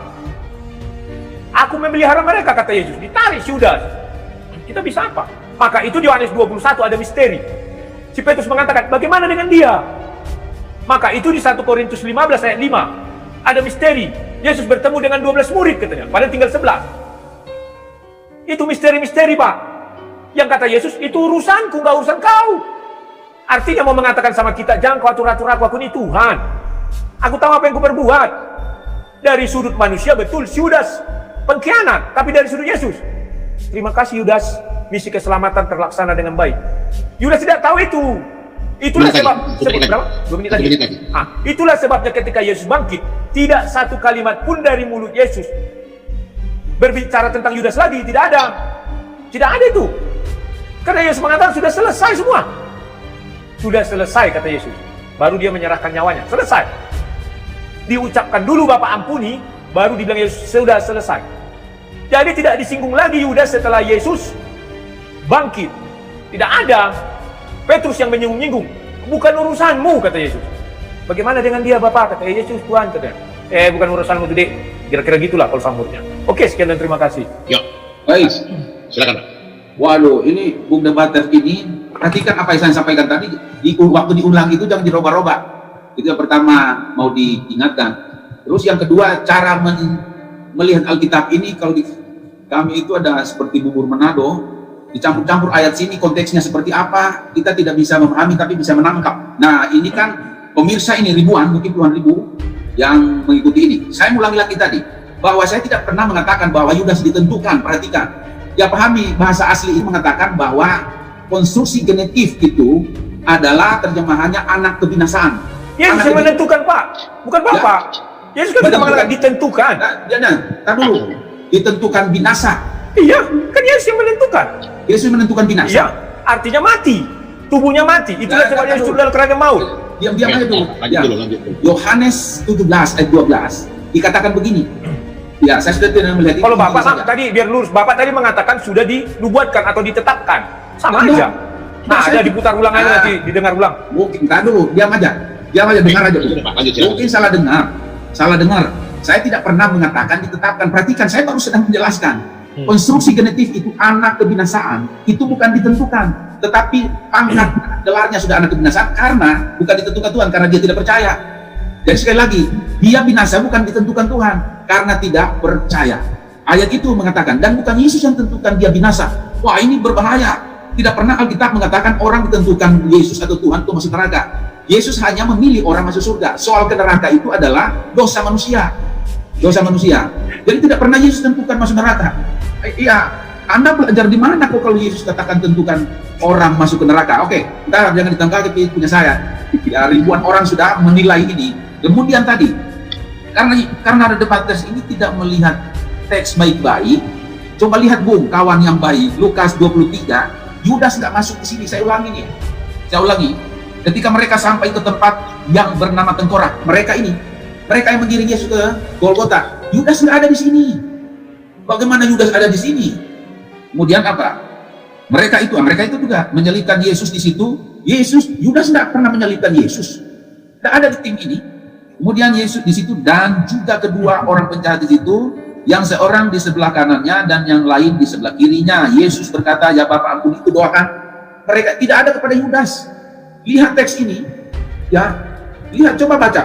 A: Aku memelihara mereka, kata Yesus. Ditarik Yudas. Kita bisa apa? Maka itu di Yohanes 21 ada misteri. Si Petrus mengatakan, bagaimana dengan dia? Maka itu di 1 Korintus 15 ayat 5 ada misteri. Yesus bertemu dengan 12 murid katanya, padahal tinggal 11. Itu misteri-misteri, Pak. Yang kata Yesus, itu urusanku, nggak urusan kau. Artinya mau mengatakan sama kita, jangan kau atur-atur aku ini Tuhan. Aku tahu apa yang kuperbuat. Dari sudut manusia betul Yudas pengkhianat, tapi dari sudut Yesus, terima kasih Yudas, misi keselamatan terlaksana dengan baik. Yudas tidak tahu itu. Itulah sebab 2 menit lagi. Itulah sebabnya ketika Yesus bangkit, tidak satu kalimat pun dari mulut Yesus berbicara tentang Yudas lagi. Tidak ada. Tidak ada itu. Karena Yesus mengatakan sudah selesai semua. Sudah selesai, kata Yesus. Baru dia menyerahkan nyawanya. Selesai. Diucapkan dulu Bapak ampuni, baru dibilang Yesus sudah selesai. Jadi tidak disinggung lagi Yudas setelah Yesus bangkit. Tidak ada Petrus yang menyinggung-nyinggung. Bukan urusanmu, kata Yesus. Bagaimana dengan dia Bapak? Kata Yesus, Tuhan, katanya. Bukan urusanmu itu, Dek. Kira-kira gitulah kalau sambutnya. Oke, sekian dan terima kasih.
B: Ya,
E: Baik.
B: silakan Pak.
E: Waduh, ini Bung Debater ini, perhatikan apa yang saya sampaikan tadi, waktu diulang itu jangan dirubah-rubah. Itu yang pertama mau diingatkan. Terus yang kedua, cara melihat Alkitab ini, kalau di kami itu ada seperti bubur Manado, dicampur-campur ayat sini, konteksnya seperti apa, kita tidak bisa memahami tapi bisa menangkap. Nah, ini kan pemirsa ini ribuan, mungkin puluhan ribu yang mengikuti ini. Saya ulangi lagi tadi, bahwa saya tidak pernah mengatakan bahwa Yudas ditentukan. Perhatikan, ya pahami, bahasa asli ini mengatakan bahwa konstruksi genetif itu adalah terjemahannya anak kebinasaan.
A: Yesus yang menentukan, Pak, bukan Bapak. Yesus kan tidak mengatakan ditentukan.
E: Tar dulu, ditentukan binasa.
A: Iya, kan Yesus yang menentukan.
E: Yesus menentukan binasa.
A: Iya, artinya mati. Tubuhnya mati. Itulah sebabnya Yesus dalam kerajaan maut.
E: Diam-diam aja dulu.
B: Lanjut dulu.
E: Yohanes 17 ayat 12 dikatakan begini. Ya, saya sudah tidak melihat itu.
A: Kalau Bapak tadi biar lurus, Bapak tadi mengatakan sudah dinubuatkan atau ditetapkan. Sama aja. Nah, ada diputar ulang aja nanti, didengar ulang.
E: Mungkin tak dulu, diam aja, dengar aja. Mungkin salah dengar. Saya tidak pernah mengatakan ditetapkan. Perhatikan, saya baru sedang menjelaskan. Konstruksi genetif itu anak kebinasaan, itu bukan ditentukan, tetapi pangkat gelarnya sudah anak kebinasaan karena bukan ditentukan Tuhan, karena dia tidak percaya. Jadi sekali lagi, dia binasa bukan ditentukan Tuhan, karena tidak percaya. Ayat itu mengatakan, dan bukan Yesus yang tentukan dia binasa. Wah, ini berbahaya. Tidak pernah Alkitab mengatakan orang ditentukan Yesus atau Tuhan itu masuk neraka. Yesus hanya memilih orang masuk surga. Soal ke neraka itu adalah dosa manusia. Jadi tidak pernah Yesus tentukan masuk neraka. Iya, Anda belajar di mana kok kalau Yesus katakan tentukan orang masuk ke neraka? Oke, ntar jangan ditanggapi punya saya. Ya, ribuan orang sudah menilai ini. Kemudian tadi, karena ada debaters ini tidak melihat teks baik-baik. Coba lihat Bung, kawan yang baik, Lukas 23, Yudas nggak masuk di sini. Saya ulangi. Ketika mereka sampai ke tempat yang bernama Tengkorak, mereka yang menggiring Yesus ke Golgota, Yudas nggak ada di sini. Bagaimana Yudas ada di sini? Kemudian apa? Mereka itu juga menyelipkan Yesus di situ. Yudas tidak pernah menyelipkan Yesus. Tidak ada di tim ini. Kemudian Yesus di situ dan juga kedua orang penjahat di situ, yang seorang di sebelah kanannya dan yang lain di sebelah kirinya. Yesus berkata, ya Bapa ampuni, itu doakan. Mereka tidak ada kepada Yudas. Lihat teks ini, ya. Lihat, coba baca.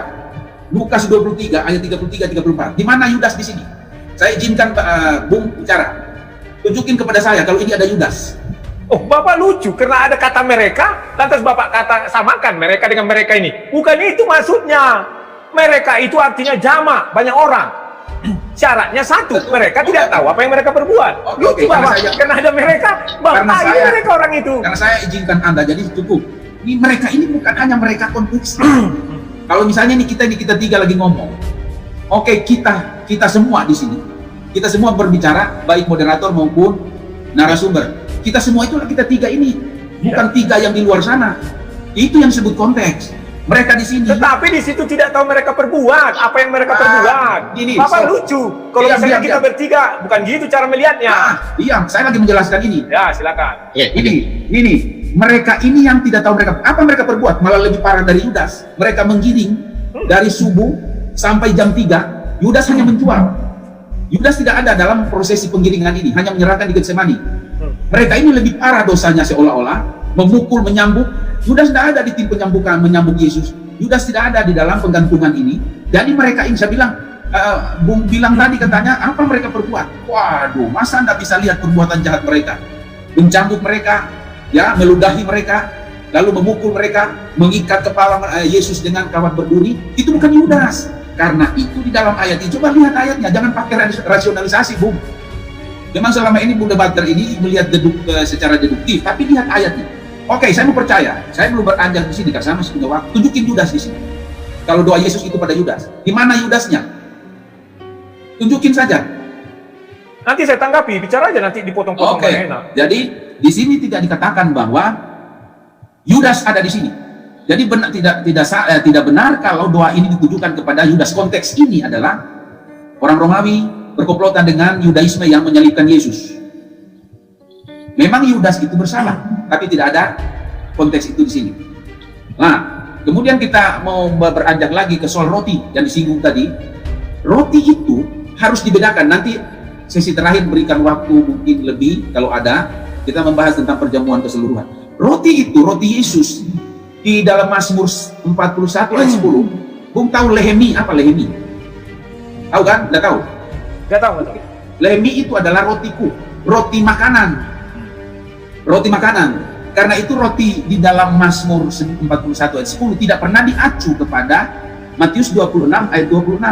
E: Lukas 23 ayat 33-34. Di mana Yudas di sini? Saya izinkan Bung bicara. Tunjukin kepada saya kalau ini ada Yudas.
A: Oh, Bapak lucu karena ada kata mereka, lantas Bapak samakan mereka dengan mereka ini. Bukan itu maksudnya. Mereka itu artinya jamak, banyak orang. Syaratnya satu, mereka tidak tahu apa yang mereka perbuat. Lucu Bapak, karena ada mereka, Bapak ini mereka orang itu.
E: Karena saya izinkan Anda, jadi cukup. Ini mereka ini bukan hanya mereka konteks. Kalau misalnya kita tiga lagi ngomong, oke, kita semua di sini, kita semua berbicara, baik moderator maupun narasumber. Kita semua itulah kita tiga ini, bukan tiga yang di luar sana. Itu yang disebut konteks. Mereka di sini.
A: Tetapi di situ tidak tahu mereka perbuat apa yang mereka perbuat. Bapak lucu. Kalau misalnya kita bertiga, bukan gitu cara melihatnya.
E: Iya, saya lagi menjelaskan ini.
A: Ya, silakan.
E: Ini. Mereka ini yang tidak tahu apa mereka perbuat, malah lebih parah dari Yudas. Mereka menggiring dari subuh sampai jam 3. Yudas hanya menjual. Yudas tidak ada dalam prosesi penggiringan ini, hanya menyerahkan di Getsemani. Mereka ini lebih parah dosanya, seolah-olah memukul, menyambuk. Yudas tidak ada di tim menyambuk Yesus. Yudas tidak ada di dalam penggantungan ini. Jadi mereka ini, saya bilang, Bung bilang tadi katanya, apa mereka perbuat? Waduh, masa Anda bisa lihat perbuatan jahat mereka? Mencambuk mereka, ya, meludahi mereka. lalu memukul mereka, mengikat kepala Yesus dengan kawat berduri, itu bukan Yudas. Karena itu di dalam ayat itu, coba lihat ayatnya, jangan pakai rasionalisasi, Bung. Memang selama ini Bung Debater ini melihat secara deduktif, tapi lihat ayatnya. Oke, saya mau percaya, saya belum beranjak di sini, karena saya masih punya waktu. Tunjukin Yudas di sini. Kalau doa Yesus itu pada Yudas, di mana Yudasnya? Tunjukin saja.
A: Nanti saya tanggapi, bicara aja nanti dipotong-potong.
E: Oke. Jadi di sini tidak dikatakan bahwa Yudas ada di sini. Jadi benar, tidak benar kalau doa ini ditujukan kepada Yudas. Konteks ini adalah orang Romawi berkomplotan dengan Yudaisme yang menyalibkan Yesus. Memang Yudas itu bersalah, tapi tidak ada konteks itu di sini. Nah, kemudian kita mau beranjak lagi ke soal roti yang disinggung tadi. Roti itu harus dibedakan. Nanti sesi terakhir berikan waktu mungkin lebih, kalau ada, kita membahas tentang perjamuan keseluruhan. Roti itu, roti Yesus, di dalam Mazmur 41 ayat 10, Bung tahu lehemi, apa lehemi? Tahu kan? Nggak tahu?
A: Nggak tahu, nggak tahu.
E: Lehemi itu adalah rotiku, roti makanan. Roti makanan. Karena itu roti di dalam Mazmur 41 ayat 10 tidak pernah diacu kepada Matius 26 ayat 26,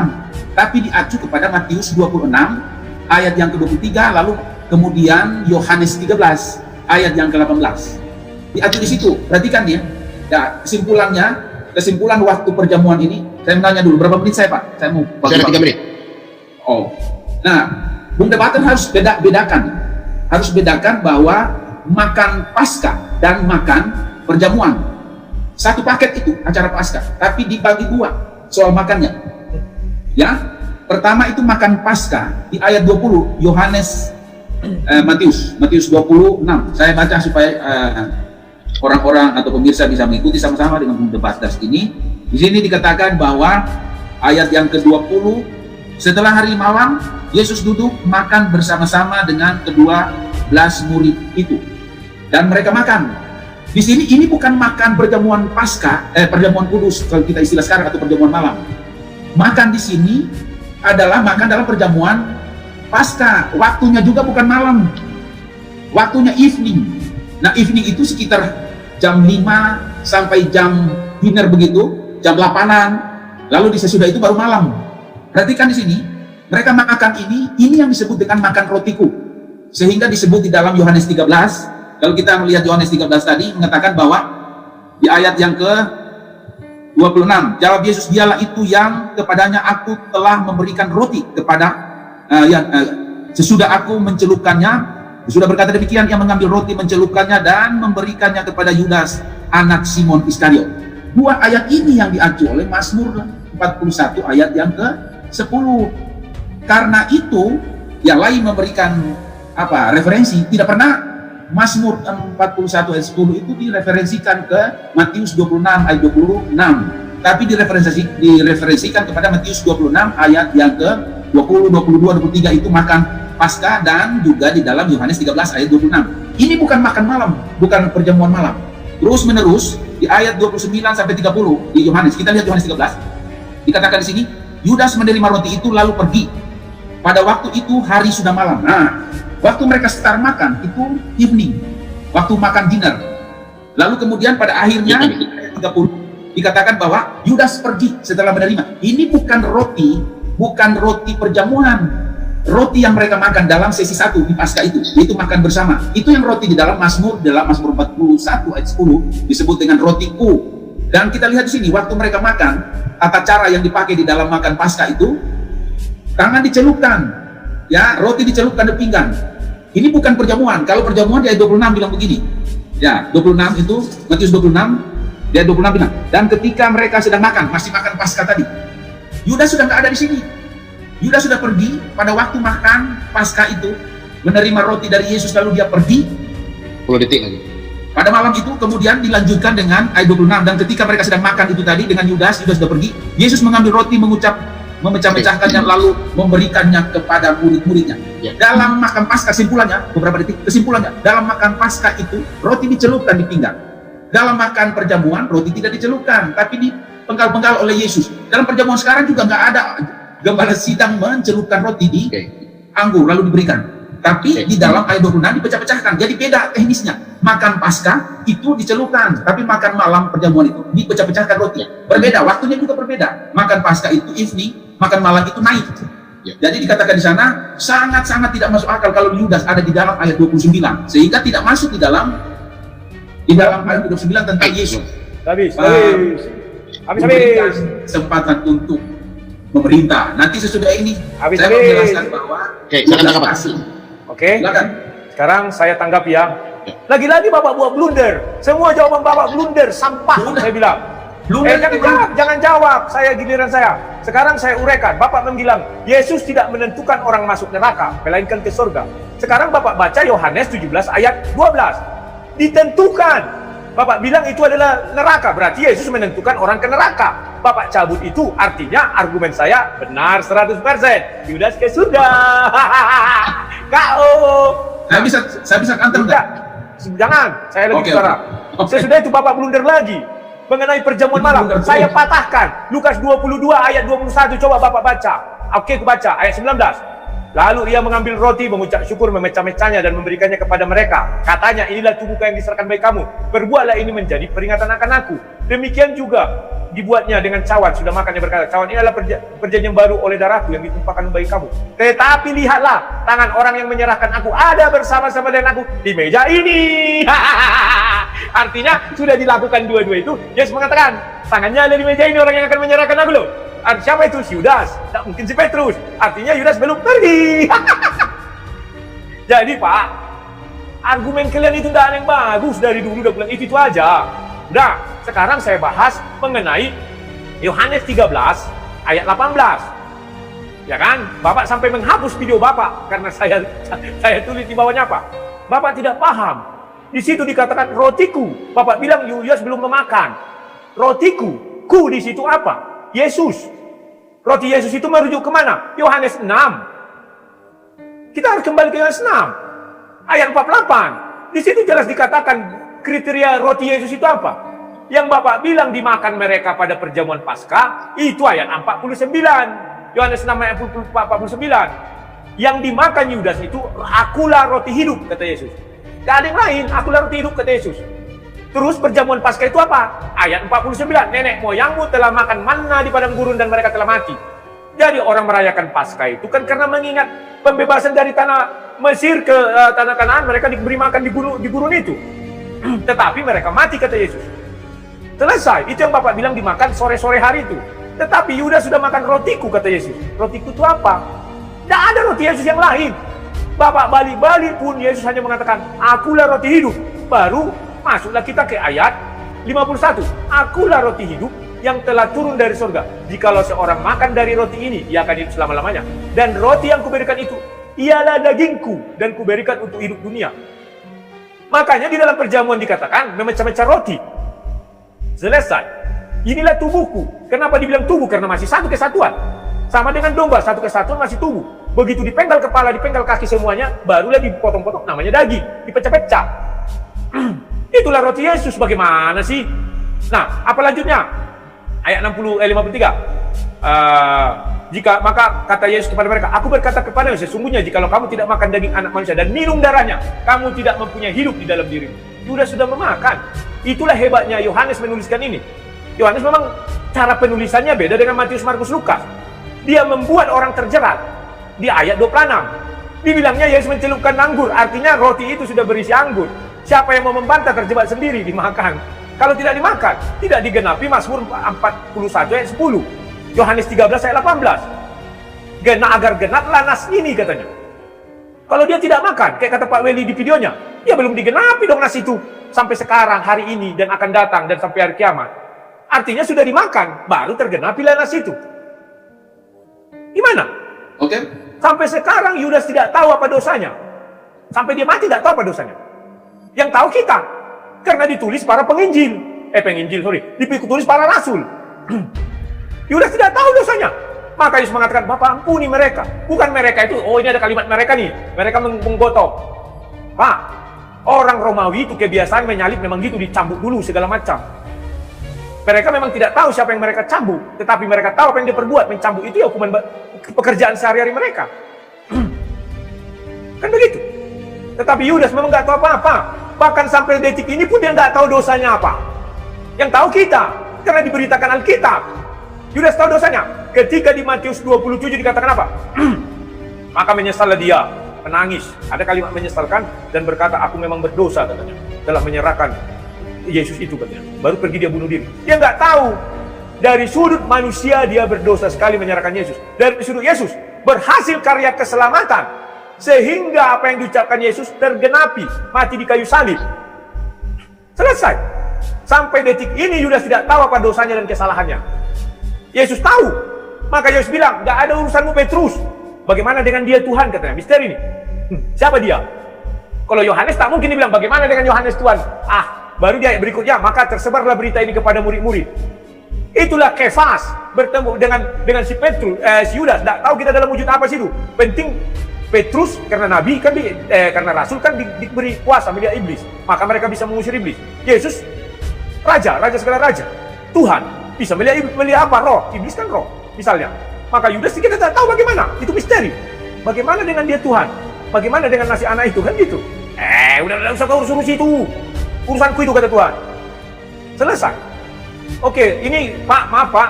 E: tapi diacu kepada Matius 26 ayat yang ke-23, lalu kemudian Yohanes 13 ayat yang ke-18. Diacu di situ. Perhatikan ya. Ya, kesimpulan waktu perjamuan ini, saya menanya dulu berapa menit saya, Pak? Saya mau
B: Saya ada 3 menit.
E: Oh. Nah, Bung Debater harus bedakan. Harus bedakan bahwa makan Paskah dan makan perjamuan satu paket itu acara Paskah, tapi dibagi dua soal makannya. Ya, pertama itu makan Paskah di ayat 20 Matius 26. Saya baca supaya orang-orang atau pemirsa bisa mengikuti sama-sama dengan Bung Debater ini. Di sini dikatakan bahwa ayat yang ke-20, setelah hari malam Yesus duduk makan bersama-sama dengan kedua belas murid itu, dan mereka makan. Di sini ini bukan makan perjamuan Paskah, perjamuan kudus kalau kita istilah sekarang, atau perjamuan malam. Makan di sini adalah makan dalam perjamuan Paskah. Waktunya juga bukan malam, waktunya evening. Nah, evening itu sekitar jam 5 sampai jam dinner begitu, jam 8-an. Lalu sesudah itu baru malam. Perhatikan di sini, mereka makan ini yang disebut dengan makan rotiku. Sehingga disebut di dalam Yohanes 13. Kalau kita melihat Yohanes 13 tadi, mengatakan bahwa di ayat yang ke-26, jawab Yesus, dialah itu yang kepadanya aku telah memberikan roti kepada sesudah aku mencelupkannya. Sudah berkata demikian, ia mengambil roti, mencelupkannya dan memberikannya kepada Yudas, anak Simon Iskariot. Dua ayat ini yang diacu oleh Mazmur 41 ayat yang ke-10. Karena itu yang lain memberikan referensi, tidak pernah Mazmur 41 ayat 10 itu direferensikan ke Matius 26 ayat 26, tapi direferensikan kepada Matius 26 ayat yang ke 20, 22, 23 itu makan Paskah, dan juga di dalam Yohanes 13 ayat 26. Ini bukan makan malam, bukan perjamuan malam. Terus menerus di ayat 29 sampai 30 di Yohanes, kita lihat Yohanes 13, dikatakan di sini, Yudas menerima roti itu lalu pergi. Pada waktu itu hari sudah malam. Nah, waktu mereka start makan itu evening, waktu makan dinner. Lalu kemudian pada akhirnya ayat 30 dikatakan bahwa Yudas pergi setelah menerima. Ini bukan roti perjamuan. Roti yang mereka makan dalam sesi 1 di Paskah itu makan bersama. Itu yang roti di dalam Mazmur 41 ayat 10 disebut dengan rotiku. Dan kita lihat di sini waktu mereka makan, tata cara yang dipakai di dalam makan Paskah itu, tangan dicelupkan, ya, roti dicelupkan di pinggang. Ini bukan perjamuan. Kalau perjamuan di ayat 26 bilang begini. Ya, 26 itu Matius 26, dia 26 bilang, dan ketika mereka sedang makan, masih makan Paskah tadi, Yudas sudah nggak ada di sini. Yudas sudah pergi pada waktu makan Paskah itu, menerima roti dari Yesus, lalu dia pergi.
B: 10 detik lagi.
E: Pada malam itu kemudian dilanjutkan dengan ayat 26, dan ketika mereka sedang makan itu tadi dengan Yudas sudah pergi, Yesus mengambil roti, memecah-mecahkannya, lalu memberikannya kepada murid-muridnya.
B: Ya.
E: Dalam makan Paskah, kesimpulannya, dalam makan Paskah itu roti dicelupkan di pinggang. Dalam makan perjamuan roti tidak dicelupkan, tapi dipenggal-penggal oleh Yesus. Dalam perjamuan sekarang juga nggak ada gembala sidang mencelupkan roti di anggur lalu diberikan. Tapi di dalam ayat 26 dipecah-pecahkan. Jadi beda teknisnya. makan Paskah itu dicelupkan, tapi makan malam perjamuan itu dipecah-pecahkan roti. Berbeda, waktunya juga berbeda. Makan Paskah itu evening, makan malam itu night. Jadi dikatakan di sana sangat-sangat tidak masuk akal kalau Yudas ada di dalam ayat 29, sehingga tidak masuk di dalam ayat 29 tentang Yesus.
A: Habis.
E: Memberikan kesempatan untuk pemerintah. Nanti sesudah ini saya menjelaskan bahwa
A: Oke.
E: Silakan.
A: Sekarang saya tanggapi ya. Lagi-lagi Bapak buat blunder. Semua jawaban Bapak blunder, sampah saya bilang. Jangan jawab, giliran saya. Sekarang saya uraikan. Bapak bilang Yesus tidak menentukan orang masuk neraka, melainkan ke surga. Sekarang Bapak baca Yohanes 17 ayat 12. Ditentukan. Bapak bilang itu adalah neraka, berarti Yesus menentukan orang ke neraka. Bapak cabut itu, artinya argumen saya benar 100%. Yudas ke surga. KO.
E: Saya bisa kantor enggak?
A: Jangan, saya lagi bicara.
E: Okay.
A: Sesudah itu Bapak blunder lagi. Mengenai perjamuan malam, saya patahkan. Lukas 22 ayat 21, coba Bapak baca. Oke, aku baca ayat 19. Lalu ia mengambil roti, mengucap syukur, memecah-mecahnya dan memberikannya kepada mereka. Katanya, inilah tubuhku yang diserahkan bagi kamu. Perbuatlah ini menjadi peringatan akan aku. Demikian juga dibuatnya dengan cawan. Sudah makan, dia berkata, cawan ini adalah perjanjian baru oleh darahku yang ditumpahkan bagi kamu. Tetapi lihatlah, tangan orang yang menyerahkan aku ada bersama-sama dengan aku di meja ini. Artinya sudah dilakukan dua-dua itu. Yesus mengatakan, tangannya ada di meja ini orang yang akan menyerahkan aku loh. Siapa itu? Si Yudas. Tidak mungkin si Petrus. Artinya Yudas belum pergi. Jadi Pak, argumen kalian itu tidak ada yang bagus dari dulu, udah bilang itu aja. Udah, sekarang saya bahas mengenai Yohanes 13 ayat 18. Ya kan? Bapak sampai menghapus video Bapak karena saya tulis di bawahnya apa? Bapak tidak paham. Di situ dikatakan rotiku. Bapak bilang Yudas belum memakan. Rotiku. Ku di situ apa? Yesus. Roti Yesus itu merujuk kemana? Yohanes 6. Kita harus kembali ke Yohanes 6. Ayat 48. Di situ jelas dikatakan kriteria roti Yesus itu apa? Yang Bapak bilang dimakan mereka pada perjamuan Paskah, itu ayat 49. Yohanes 6 ayat 49. Yang dimakan Yudas itu, akulah roti hidup, kata Yesus. Tidak ada yang lain, akulah roti hidup, kata Yesus. Terus perjamuan Paskah itu apa? Ayat 49, nenek moyangmu telah makan manna di padang gurun dan mereka telah mati. Jadi orang merayakan Paskah itu kan karena mengingat pembebasan dari tanah Mesir ke tanah Kanaan, mereka diberi makan di gurun itu. Tetapi mereka mati, kata Yesus. Selesai, itu yang Bapak bilang dimakan sore-sore hari itu. Tetapi Yudas sudah makan rotiku, kata Yesus. Rotiku itu apa? Tidak ada roti Yesus yang lain. Bapak balik-balik pun Yesus hanya mengatakan, akulah roti hidup. Baru masuklah kita ke ayat 51. Akulah roti hidup yang telah turun dari surga. Jikalau seorang makan dari roti ini, ia akan hidup selama-lamanya. Dan roti yang kuberikan itu, ialah dagingku, dan kuberikan untuk hidup dunia. Makanya di dalam perjamuan dikatakan, memecah-mecah roti. Selesai. Inilah tubuhku. Kenapa dibilang tubuh? Karena masih satu kesatuan. Sama dengan domba, satu kesatuan masih tubuh. Begitu dipenggal kepala, dipenggal kaki semuanya, barulah dipotong-potong, namanya daging. Dipecah-pecah. Itulah roti Yesus, bagaimana sih? Nah, apa lanjutnya? Ayat 53. Maka kata Yesus kepada mereka, aku berkata kepadamu, sesungguhnya jikalau kamu tidak makan daging anak manusia dan minum darahnya, kamu tidak mempunyai hidup di dalam dirimu. Yudas sudah memakan. Itulah hebatnya Yohanes menuliskan ini. Yohanes memang cara penulisannya beda dengan Matius, Markus, Lukas. Dia membuat orang terjerat. Di ayat 26, dibilangnya Yesus mencelupkan anggur, artinya roti itu sudah berisi anggur. Siapa yang mau membantah terjebak sendiri, dimakan. Kalau tidak dimakan, tidak digenapi Mazmur 41 ayat 10. Yohanes 13 ayat 18. Agar genaplah nas ini, katanya. Kalau dia tidak makan, kayak kata Pak Weli di videonya, ya belum digenapi dong nas itu. Sampai sekarang, hari ini, dan akan datang, dan sampai hari kiamat. Artinya sudah dimakan, baru tergenapilah nas itu. Gimana?
E: Oke.
A: Sampai sekarang Yudas tidak tahu apa dosanya. Sampai dia mati tidak tahu apa dosanya. Yang tahu kita, karena ditulis para penginjil. Ditulis para rasul. Yudas tidak tahu dosanya. Maka Yesus mengatakan, Bapak ampuni mereka. Bukan mereka itu, oh ini ada kalimat mereka nih. Mereka menggotong. Pak, orang Romawi itu kebiasaan menyalib memang gitu, dicambuk dulu segala macam. Mereka memang tidak tahu siapa yang mereka cambuk, tetapi mereka tahu apa yang dia perbuat. Mencambuk itu ya hukuman pekerjaan sehari-hari mereka. Kan begitu. Tetapi Yudas memang nggak tahu apa-apa. Bahkan sampai detik ini pun dia nggak tahu dosanya apa. Yang tahu kita, karena diberitakan Alkitab. Yudas tahu dosanya. Ketika di Matius 27 dikatakan apa? Maka menyesallah dia, menangis. Ada kalimat menyesalkan dan berkata, aku memang berdosa katanya, telah menyerahkan Yesus itu katanya. Baru pergi dia bunuh diri. Dia nggak tahu. Dari sudut manusia dia berdosa sekali menyerahkan Yesus. Dari sudut Yesus berhasil karya keselamatan. Sehingga apa yang diucapkan Yesus tergenapi, mati di kayu salib. Selesai. Sampai detik ini Yudas tidak tahu apa dosanya dan kesalahannya. Yesus tahu. Maka Yesus bilang, gak ada urusanmu Petrus. Bagaimana dengan dia Tuhan katanya, misteri ini. Siapa dia? Kalau Yohanes tak mungkin dibilang, bagaimana dengan Yohanes Tuhan? Baru di ayat berikutnya, maka tersebarlah berita ini kepada murid-murid. Itulah Kefas bertemu dengan si Petrus, si Yudas. Tak tahu kita dalam wujud apa sih itu. Penting Petrus karena nabi kan karena rasul kan diberi kuasa melihat iblis, maka mereka bisa mengusir iblis. Yesus raja segala raja, Tuhan bisa melihat apa? Roh. Iblis kan roh misalnya. Maka Yudas kita tak tahu bagaimana, itu misteri. Bagaimana dengan dia Tuhan? Bagaimana dengan nasi anak itu kan gitu? Udah usah kau urus itu, urusanku itu kata Tuhan. Selesai. Oke, ini Pak, maaf Pak,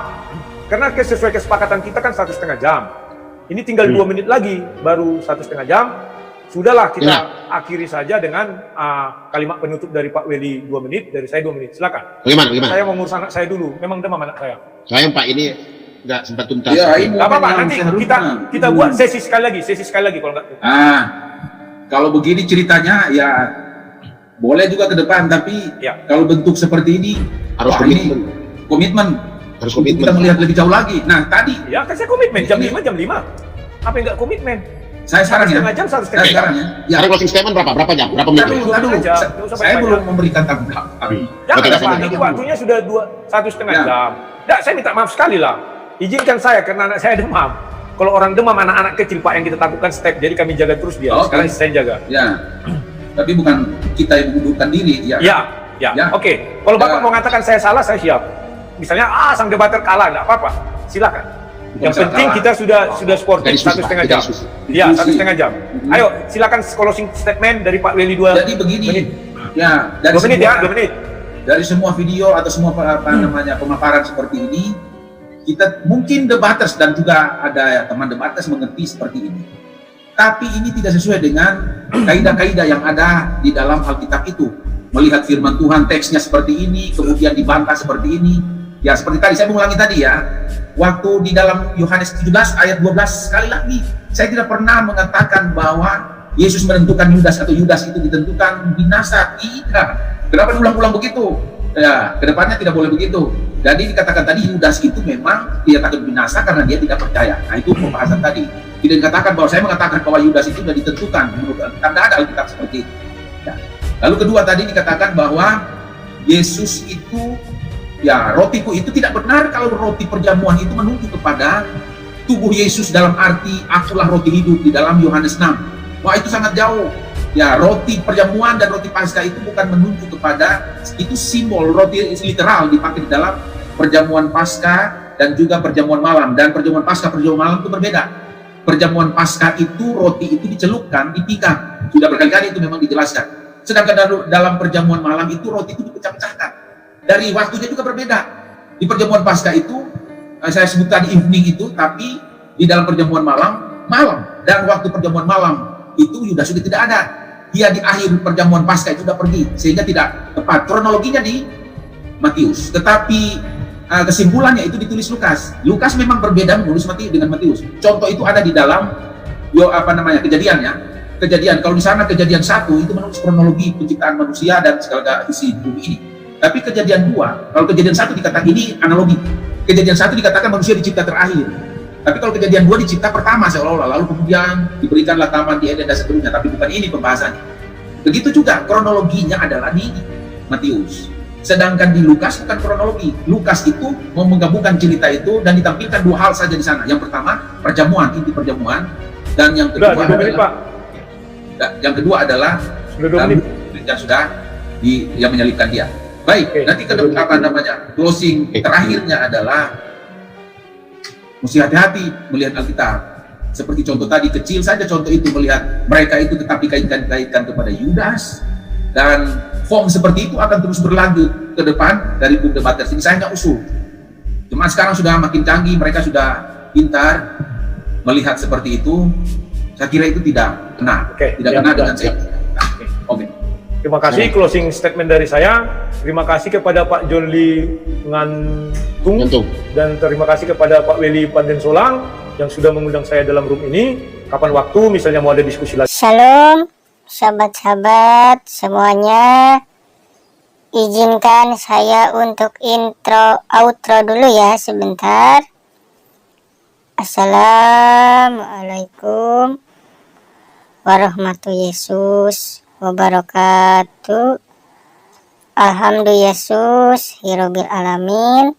A: karena sesuai kesepakatan kita kan 1,5 jam. Ini tinggal 2 menit lagi, baru 1,5 jam. Sudahlah kita akhiri saja dengan kalimat penutup dari Pak Weli 2 menit, dari saya 2 menit. Silakan.
B: Bagaimana?
A: Saya mau ngurus anak saya dulu. Memang demam anak saya.
B: Sayang Pak, ini nggak sempat tuntas.
E: Ya, ini
A: Gak apa-apa, nanti
E: seharusnya.
A: kita buat sesi sekali lagi kalau nggak.
E: Kalau begini ceritanya ya boleh juga ke depan, tapi
A: Ya.
E: kalau bentuk seperti ini
B: Harus
E: ini komitmen.
B: Harus
E: Untuk
B: komitmen.
E: kita melihat lebih jauh lagi. Nah tadi
A: Ya kan saya komitmen jam
E: Ini-
A: 5. Apa yang nggak komitmen?
E: saya sekarang ya.
A: 1,5 jam, 1,5
E: Saya sekarang ya. Ya.
B: Sekarang closing statement berapa jam? Berapa menit?
E: Ntar dulu, ntar dulu.
A: aja, nggak usah
E: Saya
A: banyak.
E: belum memberikan tanggapan.
A: Jangan
B: Oke,
A: Pak,
B: sampai
A: ini
E: dulu.
A: waktunya sudah 1,5
E: Ya.
A: jam. Nggak, saya minta maaf sekali lah. Izinkan saya karena anak saya demam. Kalau orang demam, anak-anak kecil Pak yang kita takutkan step, jadi kami jaga terus dia.
E: Oke.
A: Sekarang saya jaga.
E: Ya. Tapi bukan kita yang mengundurkan diri. Ya.
A: Ya.
E: Ya.
A: Oke. Kalau Bapak
E: Ya.
A: mau mengatakan saya salah, saya siap. Misalnya, sang debater kalah, nggak apa-apa. Silakan. Yang
E: saya
A: penting
E: kalah.
A: kita sudah sportif
B: Kita diskusi,
A: 1,5
B: Pak.
A: jam.
B: Kita diskusi.
A: Ya,
E: Diskusi.
A: 1,5 jam. Ayo, silakan closing statement dari Pak Weli 2
E: Jadi begini.
A: menit.
E: Ya.
A: 2 menit ya, 2 menit.
E: Dari semua video atau semua pemaparan seperti ini, kita mungkin debaters dan juga ada teman debaters mengerti seperti ini. Tapi ini tidak sesuai dengan kaidah-kaidah yang ada di dalam Alkitab itu. Melihat firman Tuhan teksnya seperti ini, kemudian dibantah seperti ini. Ya seperti tadi, saya mengulangi tadi ya. Waktu di dalam Yohanes 17 ayat 12, sekali lagi, saya tidak pernah mengatakan bahwa Yesus menentukan Yudas atau Yudas itu ditentukan binasa. Tidak. Kenapa diulang-ulang begitu? Ya, kedepannya tidak boleh begitu. Jadi dikatakan tadi Yudas itu memang dia takut binasa karena dia tidak percaya. Nah itu pembahasan tadi. Tidak dikatakan bahwa saya mengatakan bahwa Yudas itu sudah ditentukan menurut Alkitab. Tidak ada Alkitab seperti itu. Ya. Lalu kedua tadi dikatakan bahwa Yesus itu, ya rotiku itu tidak benar kalau roti perjamuan itu menunjuk kepada tubuh Yesus dalam arti akulah roti hidup di dalam Yohanes 6. Wah itu sangat jauh. Ya, roti perjamuan dan roti Paskah itu bukan menunjuk kepada, itu simbol, roti literal dipakai di dalam perjamuan Paskah dan juga perjamuan malam. Dan perjamuan Paskah, perjamuan malam itu berbeda. Perjamuan Paskah itu roti itu dicelupkan, dipikam. Sudah berkali-kali itu memang dijelaskan. Sedangkan dalam perjamuan malam itu roti itu dipecah-pecahkan. Dari waktunya juga berbeda. Di perjamuan Paskah itu, saya sebut tadi evening itu, tapi di dalam perjamuan malam. Dan waktu perjamuan malam itu sudah tidak ada. Dia di akhir perjamuan Paskah itu sudah pergi, sehingga tidak tepat kronologinya di Matius. Tetapi kesimpulannya itu ditulis Lukas. Lukas memang berbeda menulis dengan Matius. Contoh itu ada di dalam Kejadian ya. Kejadian, kalau di sana Kejadian 1 itu menulis kronologi penciptaan manusia dan segala isi bumi ini. Tapi Kejadian 2, kalau Kejadian 1 dikatakan ini analogi. Kejadian 1 dikatakan manusia dicipta terakhir. Tapi kalau Kejadian 2 dicipta pertama seolah-olah, lalu kemudian diberikanlah taman di Eden dan seterusnya, tapi bukan ini pembahasannya. Begitu juga kronologinya adalah di Matius. Sedangkan di Lukas bukan kronologi. Lukas itu mau menggabungkan cerita itu dan ditampilkan 2 hal saja di sana. Yang pertama, perjamuan, inti perjamuan, dan yang kedua yang kedua adalah yang sudah yang menyalibkan dia. Baik, nanti closing terakhirnya adalah mesti hati-hati melihat Alkitab. Seperti contoh tadi kecil saja contoh itu, melihat mereka itu tetap dikaitkan kepada Yudas, Dan form seperti itu akan terus berlanjut ke depan dari Bung Debaters ini. Saya nggak usul. Cuma sekarang sudah makin canggih, mereka sudah pintar melihat seperti itu. Saya kira itu tidak kena, tidak kena dengan saya. Oke.
A: Terima kasih. Closing statement dari saya. Terima kasih kepada Pak John Lee Ngantung dan terima kasih kepada Pak Weli Pandensolang yang sudah mengundang saya dalam room ini. Kapan waktu misalnya mau ada diskusi lagi.
D: Shalom sahabat-sahabat semuanya. Izinkan saya untuk outro dulu ya sebentar. Assalamualaikum warahmatullahi wabarakatuh. Alhamdulillah Yesus Hirobil Alamin.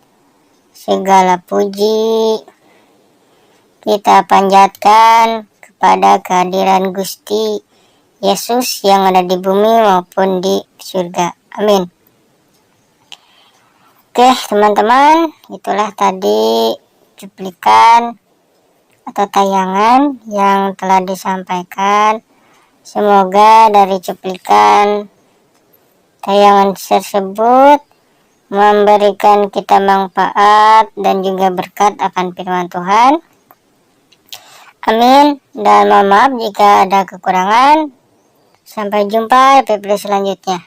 D: Segala puji kita panjatkan kepada kehadiran Gusti Yesus yang ada di bumi maupun di surga. Amin. Oke teman-teman, itulah tadi cuplikan atau tayangan yang telah disampaikan. Semoga dari cuplikan tayangan tersebut memberikan kita manfaat dan juga berkat akan firman Tuhan. Amin. Dan mohon maaf jika ada kekurangan. Sampai jumpa di episode selanjutnya.